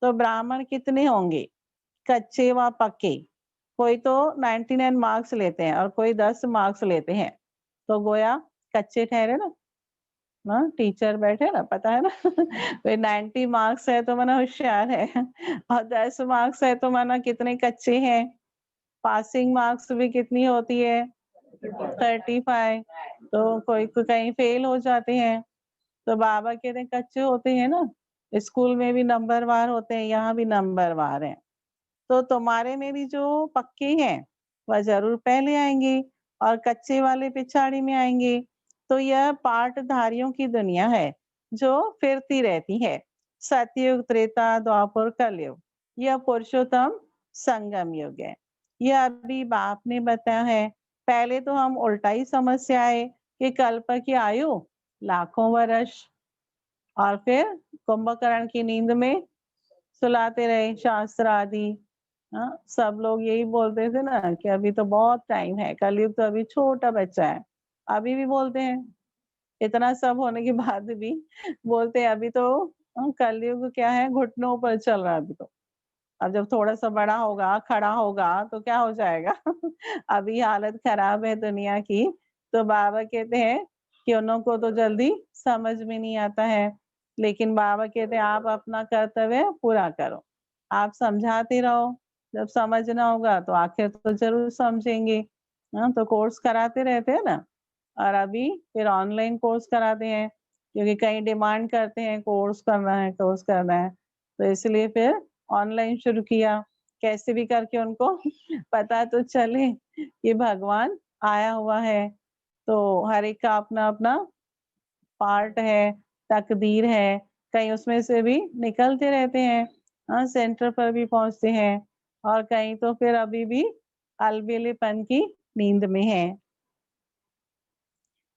तो ब्राह्मण कितने होंगे? कच्चे व पक्के। कोई तो 99 मार्क्स लेते हैं और कोई 10 मार्क्स लेते हैं, तो गोया कच्चे ठहरे ना। ना टीचर बैठे ना, पता है ना कोई 90 मार्क्स है तो माना होशियार है और 10 मार्क्स है तो माना कितने कच्चे हैं। पासिंग मार्क्स भी कितनी होती है? 35। तो कोई कोई कहीं फेल हो जाते हैं। तो बाबा कहते हैं कच्चे होते हैं ना, स्कूल में भी नंबरवार होते हैं, यहाँ भी नंबरवार है। तो तुम्हारे में भी जो पक्के हैं वह जरूर पहले आएंगे और कच्चे वाले पिछाड़ी में आएंगे। तो यह पाठधारियों की दुनिया है जो फिरती रहती है। सतयुग त्रेता द्वापर कलयुग, यह पुरुषोत्तम संगम युग है। यह अभी बाप ने बताया है। पहले तो हम उल्टा ही समझ से आए कि कल्प की आयु लाखों वर्ष, और फिर कुंभकर्ण की नींद में सुलाते रहे शास्त्र आदि। हाँ, सब लोग यही बोलते थे ना कि अभी तो बहुत टाइम है, कलयुग तो अभी छोटा बच्चा है। अभी भी बोलते हैं, इतना सब होने के बाद भी बोलते हैं अभी तो कलयुग क्या है, घुटनों पर चल रहा है अभी तो। अब जब थोड़ा सा बड़ा होगा, खड़ा होगा तो क्या हो जाएगा अभी हालत खराब है दुनिया की। तो बाबा कहते हैं कि उन को तो जल्दी समझ में नहीं आता है, लेकिन बाबा कहते हैं आप अपना कर्तव्य पूरा करो। आप समझाते रहो, जब समझना होगा तो आखिर तो जरूर समझेंगे। हाँ, तो कोर्स कराते रहते हैं ना। और अभी फिर ऑनलाइन कोर्स कराते हैं, क्योंकि कई डिमांड करते हैं कोर्स करना है, कोर्स करना है, तो इसलिए फिर ऑनलाइन शुरू किया। कैसे भी करके उनको पता तो चले कि भगवान आया हुआ है। तो हर एक का अपना अपना पार्ट है, तकदीर है, कहीं उसमें से भी निकलते रहते हैं। हाँ, सेंटर पर भी पहुँचते हैं और कहीं तो फिर अभी भी अलबेलेपन की नींद में हैं।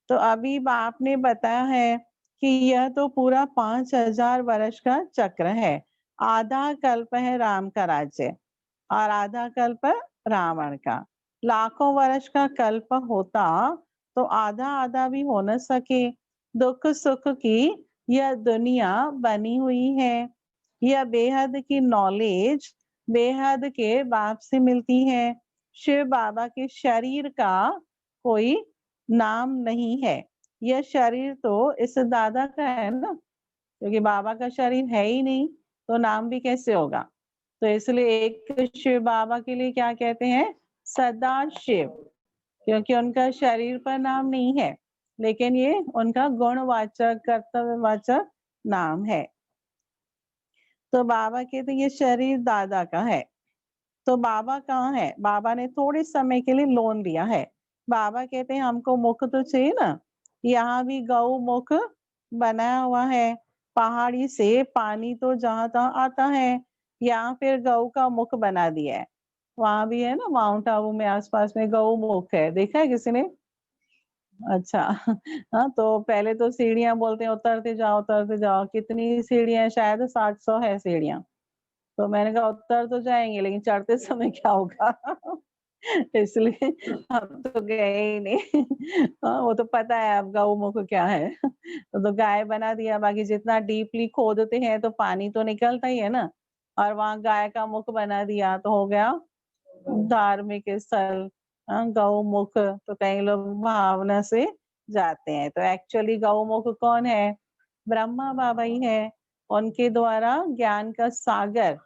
तो अभी बाप ने बताया है कि यह तो पूरा 5000 वर्ष का चक्र है। आधा कल्प है राम का राज्य और आधा कल्प रावण का। लाखों वर्ष का कल्प होता तो आधा आधा भी हो न सके। दुख सुख की यह दुनिया बनी हुई है। यह बेहद की नॉलेज बेहद के बाप से मिलती है। शिव बाबा के शरीर का कोई नाम नहीं है। यह शरीर तो इस दादा का है ना, क्योंकि बाबा का शरीर है ही नहीं, तो नाम भी कैसे होगा। तो इसलिए एक शिव बाबा के लिए क्या कहते हैं, सदा शिव, क्योंकि उनका शरीर पर नाम नहीं है, लेकिन ये उनका गुणवाचक कर्तव्यवाचक नाम है। तो बाबा कहते ये शरीर दादा का है। तो बाबा कहाँ है, बाबा ने थोड़े समय के लिए लोन लिया है। बाबा कहते हैं हमको मुख तो चाहिए ना, यहाँ भी गौ मुख बनाया हुआ है। पहाड़ी से पानी तो जहां तहां आता है, यहाँ फिर गौ का मुख बना दिया है। वहां भी है ना, माउंट आबू में आसपास में गौ मुख है, देखा है किसी ने? अच्छा। हाँ, तो पहले तो सीढ़ियां बोलते हैं उतरते जाओ, कितनी सीढ़ियां हैं? शायद 700 है सीढ़ियां। तो मैंने कहा उतर तो जाएंगे, लेकिन चढ़ते समय क्या होगा? इसलिए हम तो गए ही नहीं। हाँ, वो तो पता है अब गौ को क्या है। तो गाय बना दिया, बाकी जितना डीपली खोदते हैं तो पानी तो निकलता ही है ना, और वहां गाय का मुख बना दिया तो हो गया धार्मिक स्थल। गौ मुख, तो कई लोग भावना से जाते हैं, तो एक्चुअली गौ मुख कौन है? ब्रह्मा बाबा ही है। उनके द्वारा ज्ञान का सागर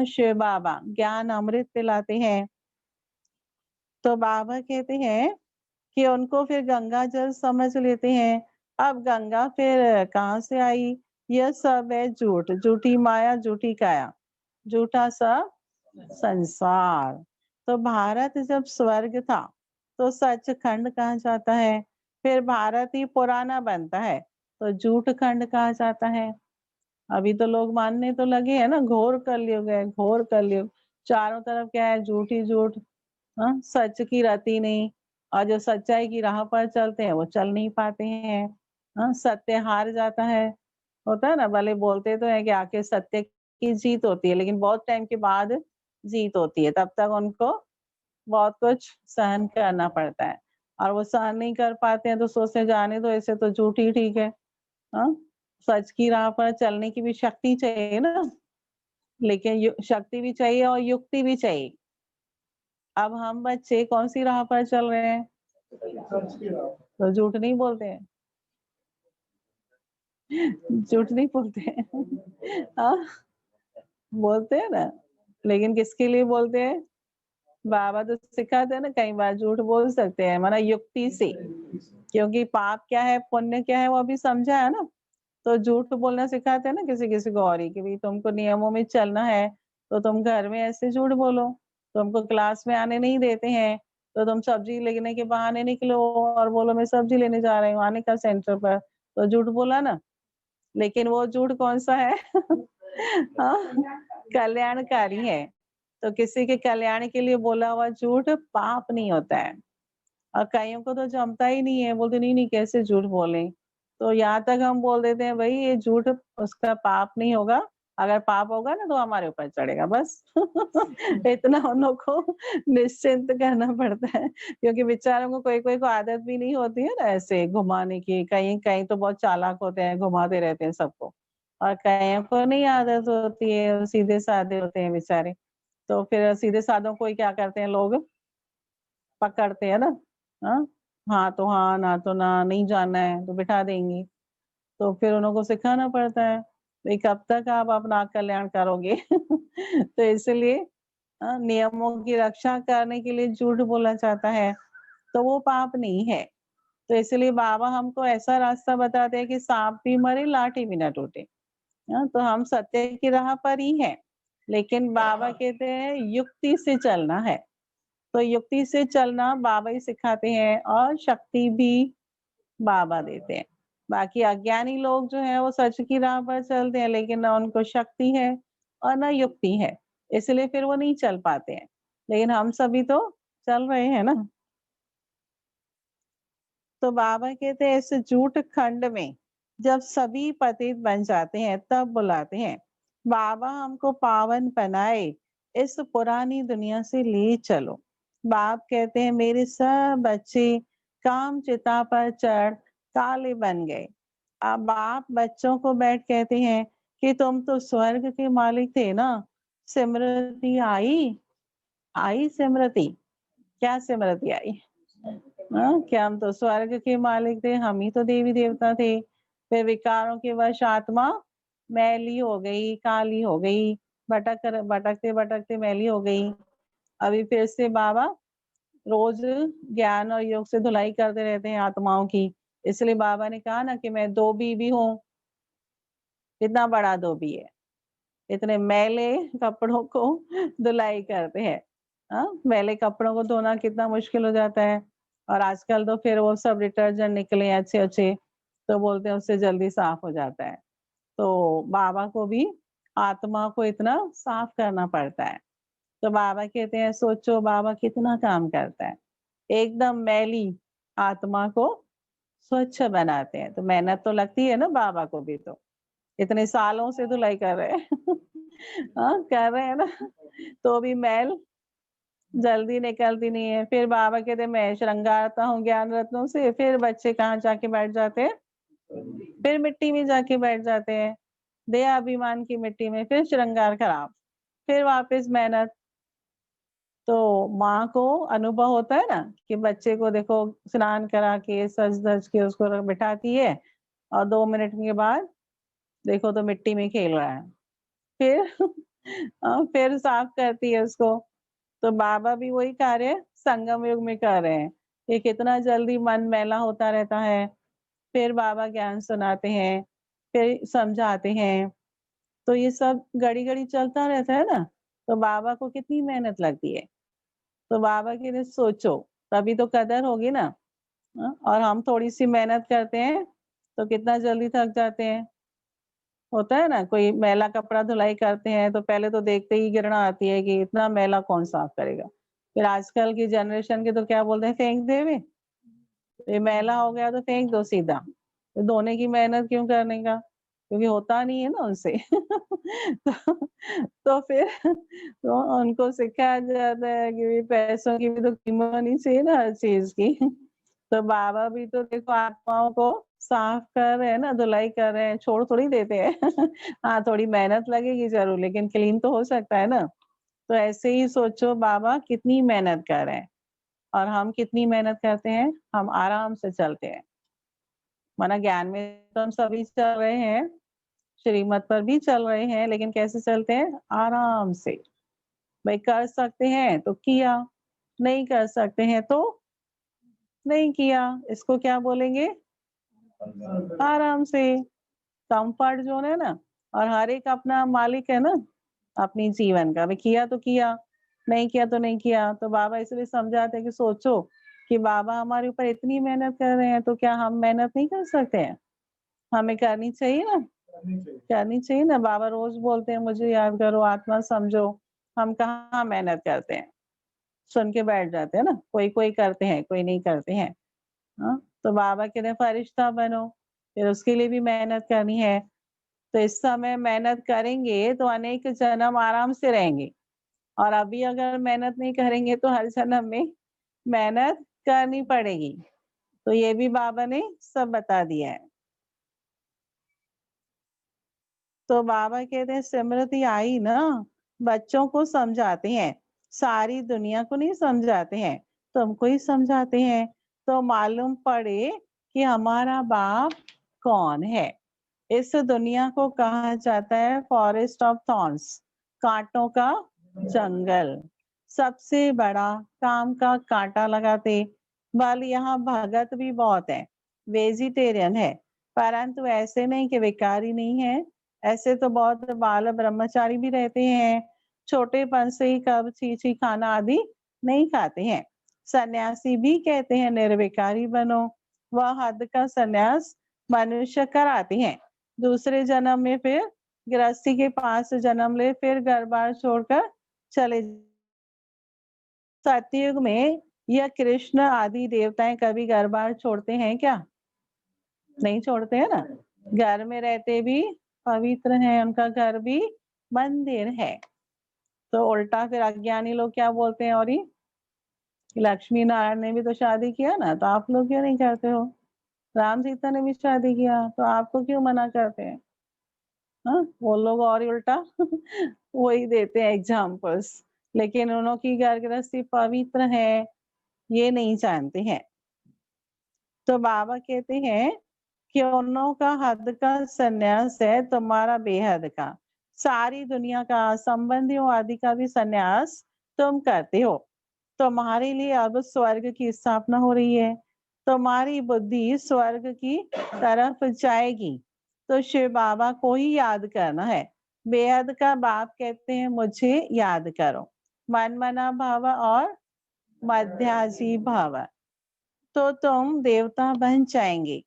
शिव बाबा ज्ञान अमृत पिलाते हैं। तो बाबा कहते हैं कि उनको फिर गंगा जल समझ लेते हैं। अब गंगा फिर कहाँ से आई? यह सब है झूठ, झूठी माया, झूठी काया, झूठा सब संसार। तो भारत जब स्वर्ग था तो सचखंड कहा जाता है। फिर भारत ही पुराना बनता है तो झूठ खंड कहा जाता है। अभी तो लोग मानने तो लगे हैं ना, घोर कलयुग है, घोर कलयुग। चारों तरफ क्या है, झूठ ही झूठ। हाँ, सच की रति नहीं। और जो सच्चाई की राह पर चलते हैं वो चल नहीं पाते हैं। हाँ, सत्य हार जाता है। होता है ना, भले बोलते तो है कि आखिर सत्य की जीत होती है, लेकिन बहुत टाइम के बाद जीत होती है, तब तक उनको बहुत कुछ सहन करना पड़ता है। और वो सहन नहीं कर पाते हैं तो सोचते हैं, जाने दो, ऐसे तो झूठ ही ठीक है। हाँ, सच की राह पर चलने की भी शक्ति चाहिए ना, लेकिन शक्ति भी चाहिए और युक्ति भी चाहिए। अब हम बच्चे कौन सी राह पर चल रहे हैं? तो झूठ नहीं बोलते हैं। झूठ नहीं बोलते हैं। हाँ, बोलते हैं ना, लेकिन किसके लिए बोलते हैं? बाबा तो सिखाते हैं ना, कई बार झूठ बोल सकते हैं, माना युक्ति से, क्योंकि पाप क्या है पुण्य क्या है वो अभी समझा है ना। तो झूठ बोलना सिखाते हैं ना किसी किसी को, और ही कि भाई तुमको नियमों में चलना है तो तुम घर में ऐसे झूठ बोलो। तुमको क्लास में आने नहीं देते हैं तो तुम सब्जी लेने के बहाने निकलो और बोलो मैं सब्जी लेने जा रही हूँ, आने का सेंटर पर, तो झूठ बोला ना। लेकिन वो झूठ कौन सा है? हाँ, कल्याणकारी है। तो किसी के कल्याण के लिए बोला हुआ झूठ पाप नहीं होता है। और कईयों को तो जमता ही नहीं है, बोलते नहीं नहीं कैसे झूठ बोलें। तो यहाँ तक हम बोल देते हैं भाई ये झूठ, उसका पाप नहीं होगा, अगर पाप होगा ना तो हमारे ऊपर चढ़ेगा बस। इतना उन लोग को निश्चिंत करना पड़ता है, क्योंकि बेचारों को कोई कोई को आदत भी नहीं होती है ना ऐसे घुमाने की। कहीं कहीं तो बहुत चालाक होते हैं, घुमाते रहते हैं सबको, और कईयों को नहीं आदत होती है, सीधे साधे होते हैं बेचारे। तो फिर सीधे साधों को ही क्या करते हैं लोग, पकड़ते हैं ना। हाँ, हाँ तो हाँ, ना तो ना, नहीं जाना है तो बिठा देंगी। तो फिर उन लोगों को सिखाना पड़ता है। तो कब तक आप अपना कल्याण करोगे? तो इसलिए नियमों की रक्षा करने के लिए झूठ बोला जाता है, तो वो पाप नहीं है। तो इसलिए बाबा हमको ऐसा रास्ता बताते हैं कि सांप भी मरे, लाठी भी ना टूटे। तो हम सत्य की राह पर ही हैं, लेकिन बाबा कहते हैं युक्ति से चलना है। तो युक्ति से चलना बाबा ही सिखाते हैं और शक्ति भी बाबा देते हैं। बाकी अज्ञानी लोग जो है वो सच की राह पर चलते हैं, लेकिन ना उनको शक्ति है और ना युक्ति है, इसलिए फिर वो नहीं चल पाते हैं। लेकिन हम सभी तो चल रहे हैं ना। तो बाबा कहते हैं इस झूठ खंड में जब सभी पतित बन जाते हैं तब बुलाते हैं, बाबा हमको पावन बनाए, इस पुरानी दुनिया से ले चलो। बाप कहते हैं मेरे सब बच्चे काम चिता पर चढ़ काले बन गए। अब बाप बच्चों को बैठ कहते हैं कि तुम तो स्वर्ग के मालिक थे ना, स्मृति आई? आई स्मृति? क्या स्मृति आई? क्या हम तो स्वर्ग के मालिक थे, हम ही तो देवी देवता थे। फिर विकारों के वश आत्मा मैली हो गई, काली हो गई, भटकते भटकते मैली हो गई। अभी फिर से बाबा रोज ज्ञान और योग से धुलाई करते रहते हैं आत्माओं की। इसलिए बाबा ने कहा ना कि मैं धोबी भी हूँ। कितना बड़ा धोबी है, इतने मैले कपड़ों को धुलाई करते हैं। मैले कपड़ों को धोना कितना मुश्किल हो जाता है। और आजकल तो फिर वो सब डिटर्जेंट निकले हैं अच्छे अच्छे, तो बोलते हैं उससे जल्दी साफ हो जाता है। तो बाबा को भी आत्मा को इतना साफ करना पड़ता है। तो बाबा कहते हैं सोचो बाबा कितना काम करता है, एकदम मैली आत्मा को स्वच्छ बनाते हैं। तो मेहनत तो लगती है ना बाबा को भी, तो इतने सालों से धुलाई कर रहे हैं। कर रहे हैं ना, तो भी मैल जल्दी निकलती नहीं है। फिर बाबा कहते मैं श्रृंगारता हूँ ज्ञान रत्नों से, फिर बच्चे कहाँ जाके बैठ जाते हैं? फिर मिट्टी में जाके बैठ जाते हैं, दया अभिमान की मिट्टी में। फिर श्रृंगार खराब, फिर वापस मेहनत। तो माँ को अनुभव होता है ना कि बच्चे को देखो स्नान करा के सज धज के उसको बिठाती है, और 2 मिनट के बाद देखो तो मिट्टी में खेल रहा है। फिर फिर साफ करती है उसको। तो बाबा भी वही कार्य संगम युग में कर रहे हैं कि कितना जल्दी मन मैला होता रहता है। फिर बाबा ज्ञान सुनाते हैं, फिर समझाते हैं। तो ये सब घड़ी-घड़ी चलता रहता है ना, तो बाबा को कितनी मेहनत लगती है। तो बाबा के लिए सोचो, तभी तो कदर होगी ना। और हम थोड़ी-सी मेहनत करते हैं, तो कितना जल्दी थक जाते हैं। होता है ना, कोई मैला कपड़ा धुलाई करते हैं तो पहले तो देखते ही घृणा आती है कि इतना मैला कौन साफ करेगा। फिर आजकल की जनरेशन के तो क्या बोलते हैं, फेंक दे वे, ये मैला हो गया तो फेंक दो सीधा। तो धोने की मेहनत क्यों करने का? क्योंकि होता नहीं है ना उनसे। तो फिर तो उनको सिखाया जाता है कि पैसों की भी तो कीमत होनी चाहिए ना हर चीज़ की। तो बाबा भी तो देखो आत्माओं को साफ कर रहे हैं ना, धुलाई कर रहे हैं, छोड़ थोड़ी देते हैं। हाँ, थोड़ी मेहनत लगेगी ज़रूर, लेकिन क्लीन तो हो सकता है ना। तो ऐसे ही सोचो बाबा कितनी मेहनत कर रहे हैं और हम कितनी मेहनत करते हैं, हम आराम से चलते हैं। माना ज्ञान में तो हम सभी चल रहे हैं, श्रीमत पर भी चल रहे हैं, लेकिन कैसे चलते हैं? आराम से। भाई कर सकते हैं तो किया, नहीं कर सकते हैं तो नहीं किया। इसको क्या बोलेंगे? आराम से। कंफर्ट ज़ोन है ना, और हर एक अपना मालिक है ना अपनी जीवन का। अभी किया तो किया, नहीं किया तो नहीं किया। तो बाबा इसलिए समझाते हैं कि सोचो कि बाबा हमारे ऊपर इतनी मेहनत कर रहे हैं, तो क्या हम मेहनत नहीं कर सकते हैं? हमें करनी चाहिए ना, करनी चाहिए ना। बाबा रोज़ बोलते हैं मुझे याद करो, आत्मा समझो। हम कहाँ मेहनत करते हैं, सुन के बैठ जाते हैं ना। कोई-कोई करते हैं, कोई नहीं करते हैं। तो बाबा कहते हैं फरिश्ता बनो, फिर उसके लिए भी मेहनत करनी है। तो इस समय मेहनत करेंगे तो अनेक जन्म आराम से रहेंगे, और अभी अगर मेहनत नहीं करेंगे तो हर जन्म में मेहनत करनी पड़ेगी। तो ये भी बाबा ने सब बता दिया है। तो बाबा कहते हैं स्मृति आई ना, बच्चों को समझाते हैं, सारी दुनिया को नहीं समझाते हैं, तुमको ही समझाते हैं। तो मालूम पड़े कि हमारा बाप कौन है। इस दुनिया को कहा जाता है फॉरेस्ट ऑफ थॉर्न्स, कांटों का जंगल। सबसे बड़ा काम का कांटा लगाते। बल यहाँ भगत भी बहुत है, वेजिटेरियन है, परंतु ऐसे नहीं कि विकारी नहीं है। ऐसे तो बहुत बाल ब्रह्मचारी भी रहते हैं, छोटेपन से ही कब छीछी खाना आदि नहीं खाते हैं। सन्यासी भी कहते हैं निर्विकारी बनो। वह हद का सन्यास मनुष्य कराते हैं, दूसरे जन्म में फिर गृहस्थी के पास जन्म ले, फिर घर बार छोड़कर चले। सतयुग में यह कृष्ण आदि देवताएं कभी घर बार छोड़ते हैं क्या? नहीं छोड़ते हैं ना। घर में रहते भी पवित्र हैं, उनका घर भी मंदिर है। तो उल्टा फिर अज्ञानी लोग क्या बोलते हैं, और ही लक्ष्मी नारायण ने भी तो शादी किया ना, तो आप लोग क्यों नहीं करते हो? राम सीता ने भी शादी किया, तो आपको क्यों मना करते हैं? हाँ, वो लोग और ही उल्टा वही देते हैं एग्जाम्पल्स, लेकिन उन्हों की घर गृहस्थी पवित्र है ये नहीं जानते हैं। तो बाबा कहते हैं कि उन्हों का हद का संन्यास है, तुम्हारा बेहद का। सारी दुनिया का, संबंधियों आदि का भी संन्यास तुम करते हो। तुम्हारे लिए अब स्वर्ग की स्थापना हो रही है, तुम्हारी बुद्धि स्वर्ग की तरफ जाएगी। तो शिव बाबा को ही याद करना है। बेहद का बाप कहते हैं मुझे याद करो, मन मना भाव और मध्याजी भाव, तो तुम देवता बन जाएंगे।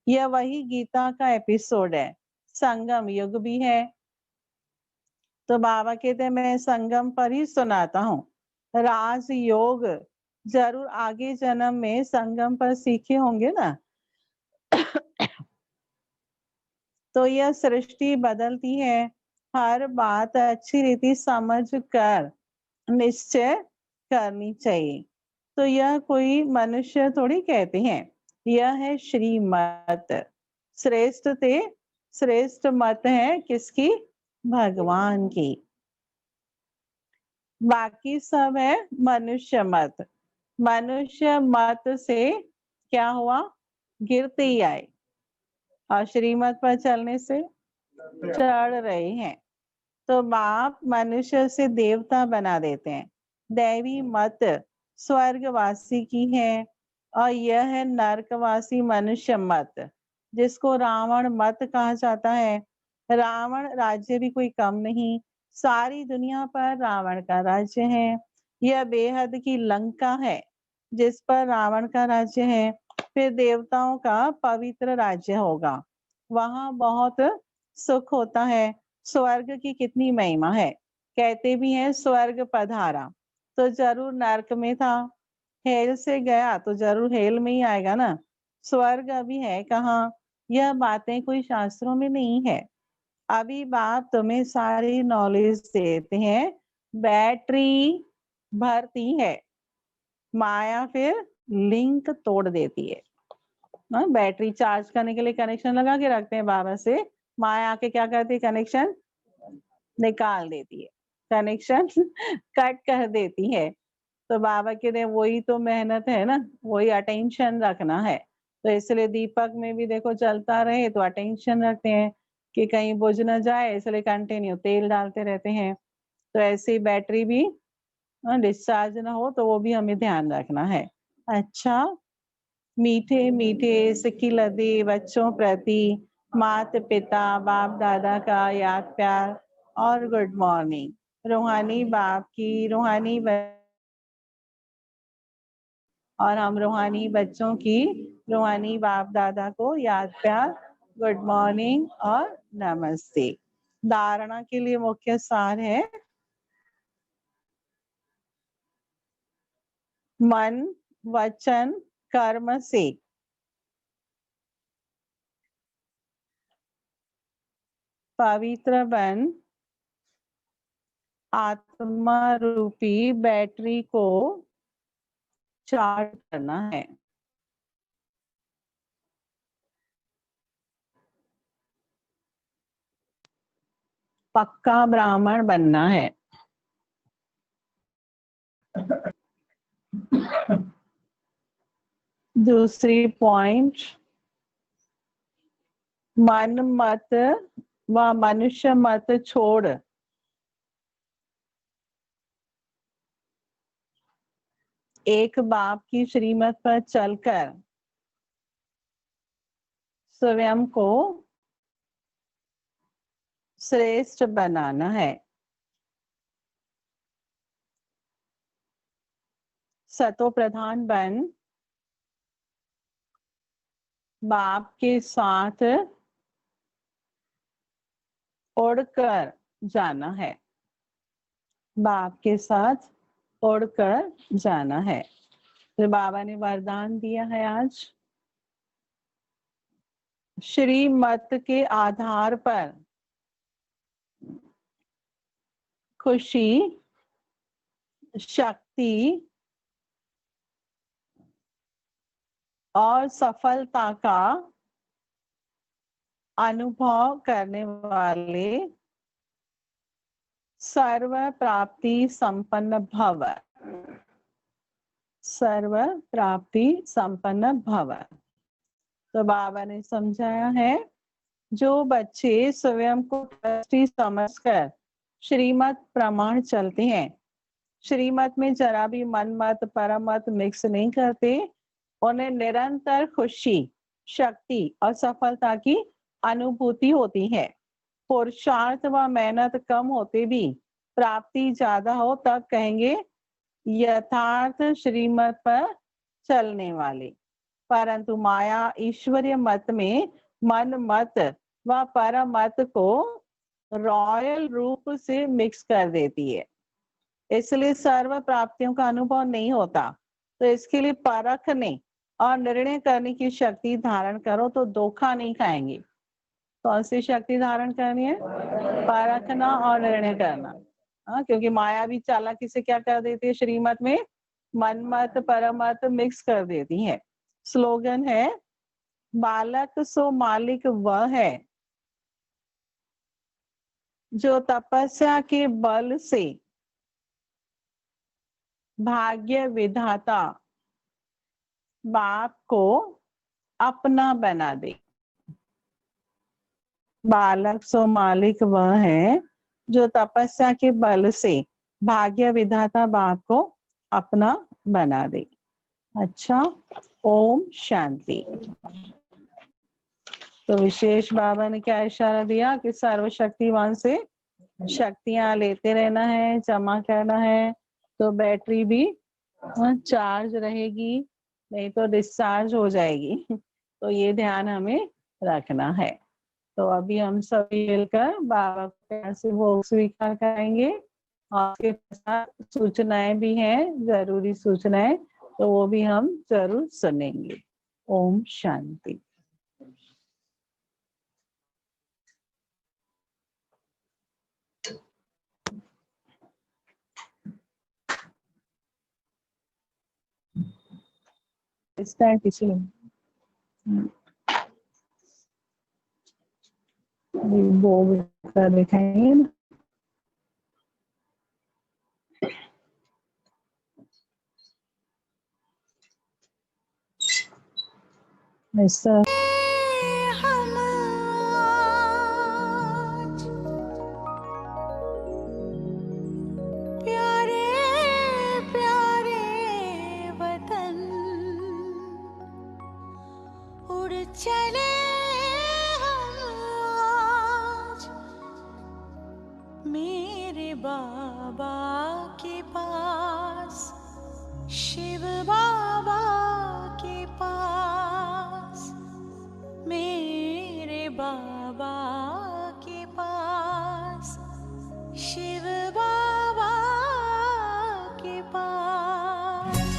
यह वही गीता का एपिसोड है, संगम युग भी है। तो बाबा कहते हैं मैं संगम पर ही सुनाता हूँ। राज योग जरूर आगे जन्म में संगम पर सीखे होंगे ना। तो यह सृष्टि बदलती है, हर बात अच्छी रीति समझ कर निश्चय करनी चाहिए। तो यह कोई मनुष्य थोड़ी कहते हैं, यह है श्रीमत। श्रेष्ठ थे, श्रेष्ठ मत है किसकी? भगवान की। बाकी सब है मनुष्य मत। मनुष्य मत से क्या हुआ? गिरते ही आए, और श्रीमत पर चलने से चढ़ रहे हैं। तो बाप मनुष्य से देवता बना देते हैं। दैवी मत स्वर्गवासी की है, और यह है नरकवासी मनुष्य मत, जिसको रावण मत कहा जाता है। रावण राज्य भी कोई कम नहीं, सारी दुनिया पर रावण का राज्य है। यह बेहद की लंका है जिस पर रावण का राज्य है। फिर देवताओं का पवित्र राज्य होगा, वहां बहुत सुख होता है। स्वर्ग की कितनी महिमा है, कहते भी हैं स्वर्ग पधारा तो जरूर नरक में था, हेल से गया तो जरूर हेल में ही आएगा ना। स्वर्ग अभी है कहाँ? यह बातें कोई शास्त्रों में नहीं है। अभी बाप तुम्हें सारी नॉलेज देते हैं, बैटरी भरती है, माया फिर लिंक तोड़ देती है। बैटरी चार्ज करने के लिए कनेक्शन लगा के रखते हैं बाबा से, माया आके क्या करती है? कनेक्शन निकाल देती है, कनेक्शन कट कर देती है। तो बाबा के लिए वही तो मेहनत है ना, वही अटेंशन रखना है। तो इसलिए दीपक में भी देखो चलता रहे तो अटेंशन रखते हैं कि कहीं बुझ ना जाए, इसलिए कंटिन्यू तेल डालते रहते हैं। तो ऐसे ही बैटरी भी डिस्चार्ज ना हो तो वो भी हमें ध्यान रखना है। अच्छा, मीठे मीठे सिक्की लदे बच्चों प्रति माता पिता बाप दादा का याद प्यार और गुड मॉर्निंग। रूहानी बाप की रूहानी और हम रूहानी बच्चों की रूहानी बाप दादा को याद प्यार, गुड मॉर्निंग और नमस्ते। धारणा के लिए मुख्य सार है मन वचन कर्म से पवित्र बन आत्मा रूपी बैटरी को चार्ज करना है। पक्का ब्राह्मण बनना है। दूसरी पॉइंट, मन मत व मनुष्य मत छोड़ एक बाप की श्रीमत पर चलकर स्वयं को श्रेष्ठ बनाना है। सतो प्रधान बन बाप के साथ उड़कर जाना है। बाप के साथ उड़कर जाना है। तो बाबा ने वरदान दिया है आज, श्रीमत के आधार पर खुशी, शक्ति और सफलता का अनुभव करने वाले सर्व प्राप्ति संपन्न भव, सर्व प्राप्ति संपन्न भव। तो बाबा ने समझाया है, जो बच्चे स्वयं को ट्रस्टी समझकर श्रीमत प्रमाण चलते हैं, श्रीमत में जरा भी मन मत परम मत मिक्स नहीं करते, उन्हें निरंतर खुशी, शक्ति और सफलता की अनुभूति होती है। पुरुषार्थ व मेहनत कम होते भी प्राप्ति ज्यादा हो तब कहेंगे यथार्थ श्रीमत पर चलने वाले। परंतु माया ईश्वरीय मत में मन मत व परम मत को रॉयल रूप से मिक्स कर देती है, इसलिए सर्व प्राप्तियों का अनुभव नहीं होता। तो इसके लिए परखने और निर्णय करने की शक्ति धारण करो तो धोखा नहीं खाएंगे। कौन सी शक्ति धारण करनी है? परखना और निर्णय करना। क्योंकि माया भी चालाकी से क्या कर देती है, श्रीमत में मन मत परम मत मिक्स कर देती है। स्लोगन है, बालक सो मालिक वह है जो तपस्या के बल से भाग्य विधाता बाप को अपना बना दे। बालक सो मालिक वह है जो तपस्या के बल से भाग्य विधाता बाप को अपना बना दे। अच्छा, ओम शांति। तो विशेष बाबा ने क्या इशारा दिया कि सर्वशक्तिवान से शक्तियां लेते रहना है, जमा करना है, तो बैटरी भी चार्ज रहेगी, नहीं तो डिस्चार्ज हो जाएगी। तो ये ध्यान हमें रखना है। तो अभी हम सभी मिलकर बाबा को प्यार से भोग स्वीकार करेंगे और उसके साथ सूचनाएं भी हैं, जरूरी सूचनाएं, तो वो भी हम जरूर सुनेंगे। ओम शांति। इस टाइम किसी भोग कर दिखाएंगे ना। ऐसा चले हम आज मेरे बाबा के पास, शिव बाबा के पास, मेरे बाबा के पास, शिव बाबा के पास।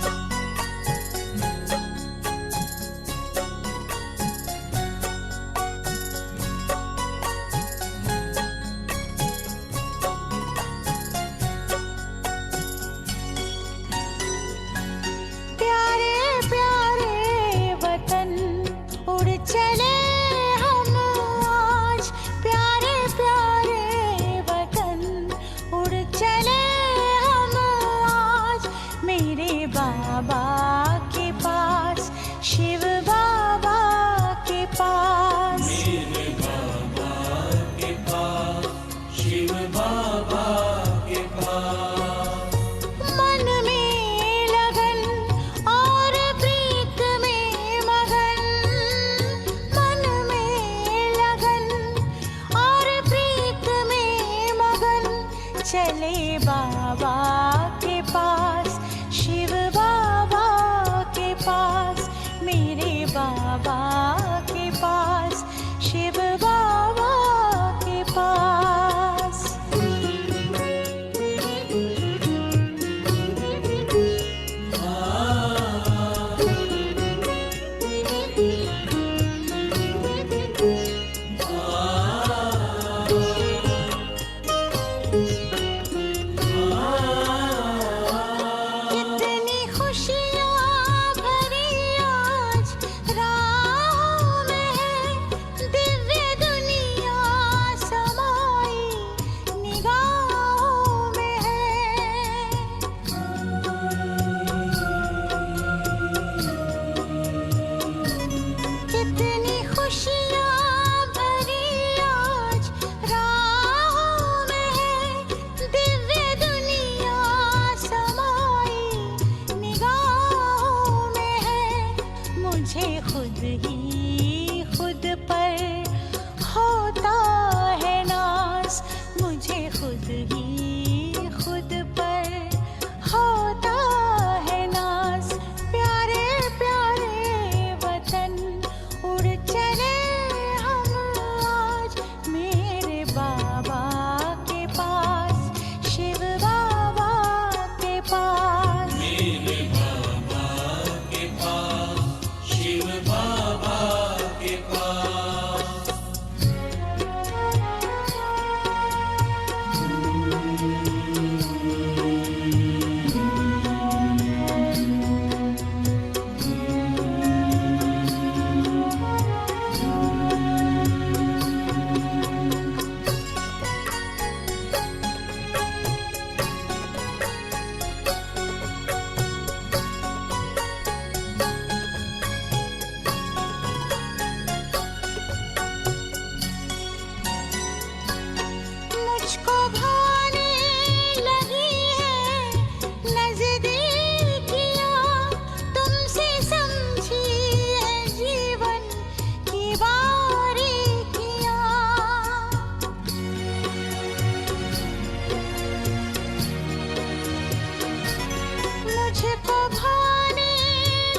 मुझको भाने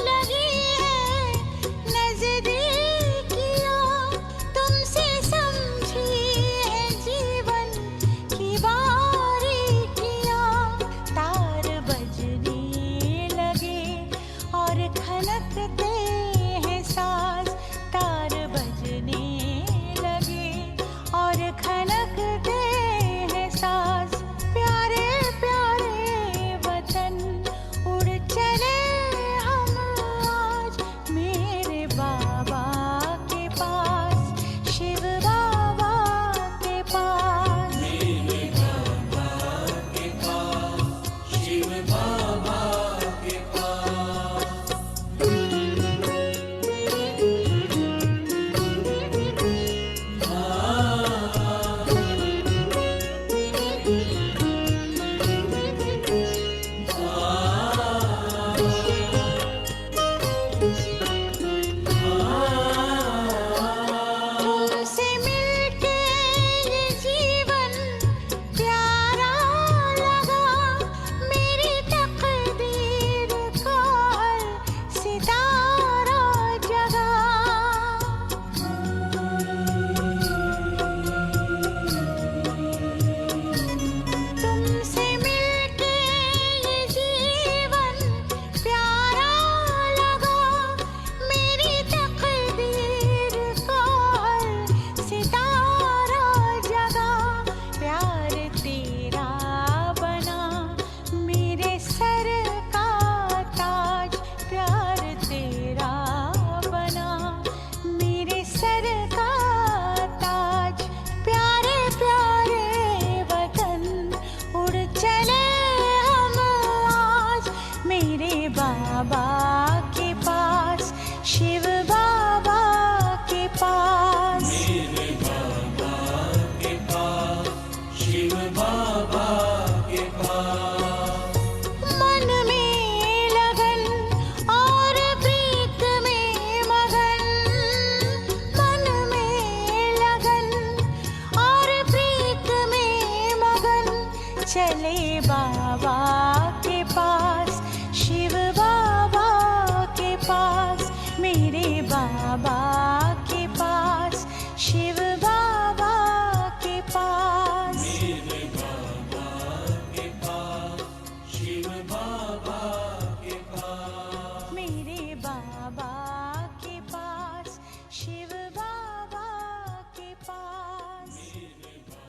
लगी है नजदीकियां, तुमसे समझी है जीवन की बारीकियां। तार बजने लगे और खनकते हैं साज, तार बजने लगे और खनकते हैं साज। प्यारे प्यारे वतन उड़ चले हम आज, मेरे बाबा के पास, शिव बाबा के पास। मेरे बाबा के पास, शिव बाबा के पास। तुमसे मिलके ये जीवन प्यारा लगा, मेरी तकदीर का हर सितारा जगा। तुमसे मिलके ये जीवन प्यारा लगा, मेरी तकदीर का हर सितारा जगा। प्यार तेरा बना मेरे सर का ताज, प्यार तेरा बना मेरे सर का ताज। प्यारे प्यारे वतन उड़ चले हम आज, मेरे बाबा के पास, शिव बाबा के पास। मेरे बाबा के पास, शिव बाबा के पास। मन में लगन और प्रीत में मगन, मन में लगन और प्रीत में मगन। चले बाबा के पास, शिव बाबा के पास, मेरे बाबा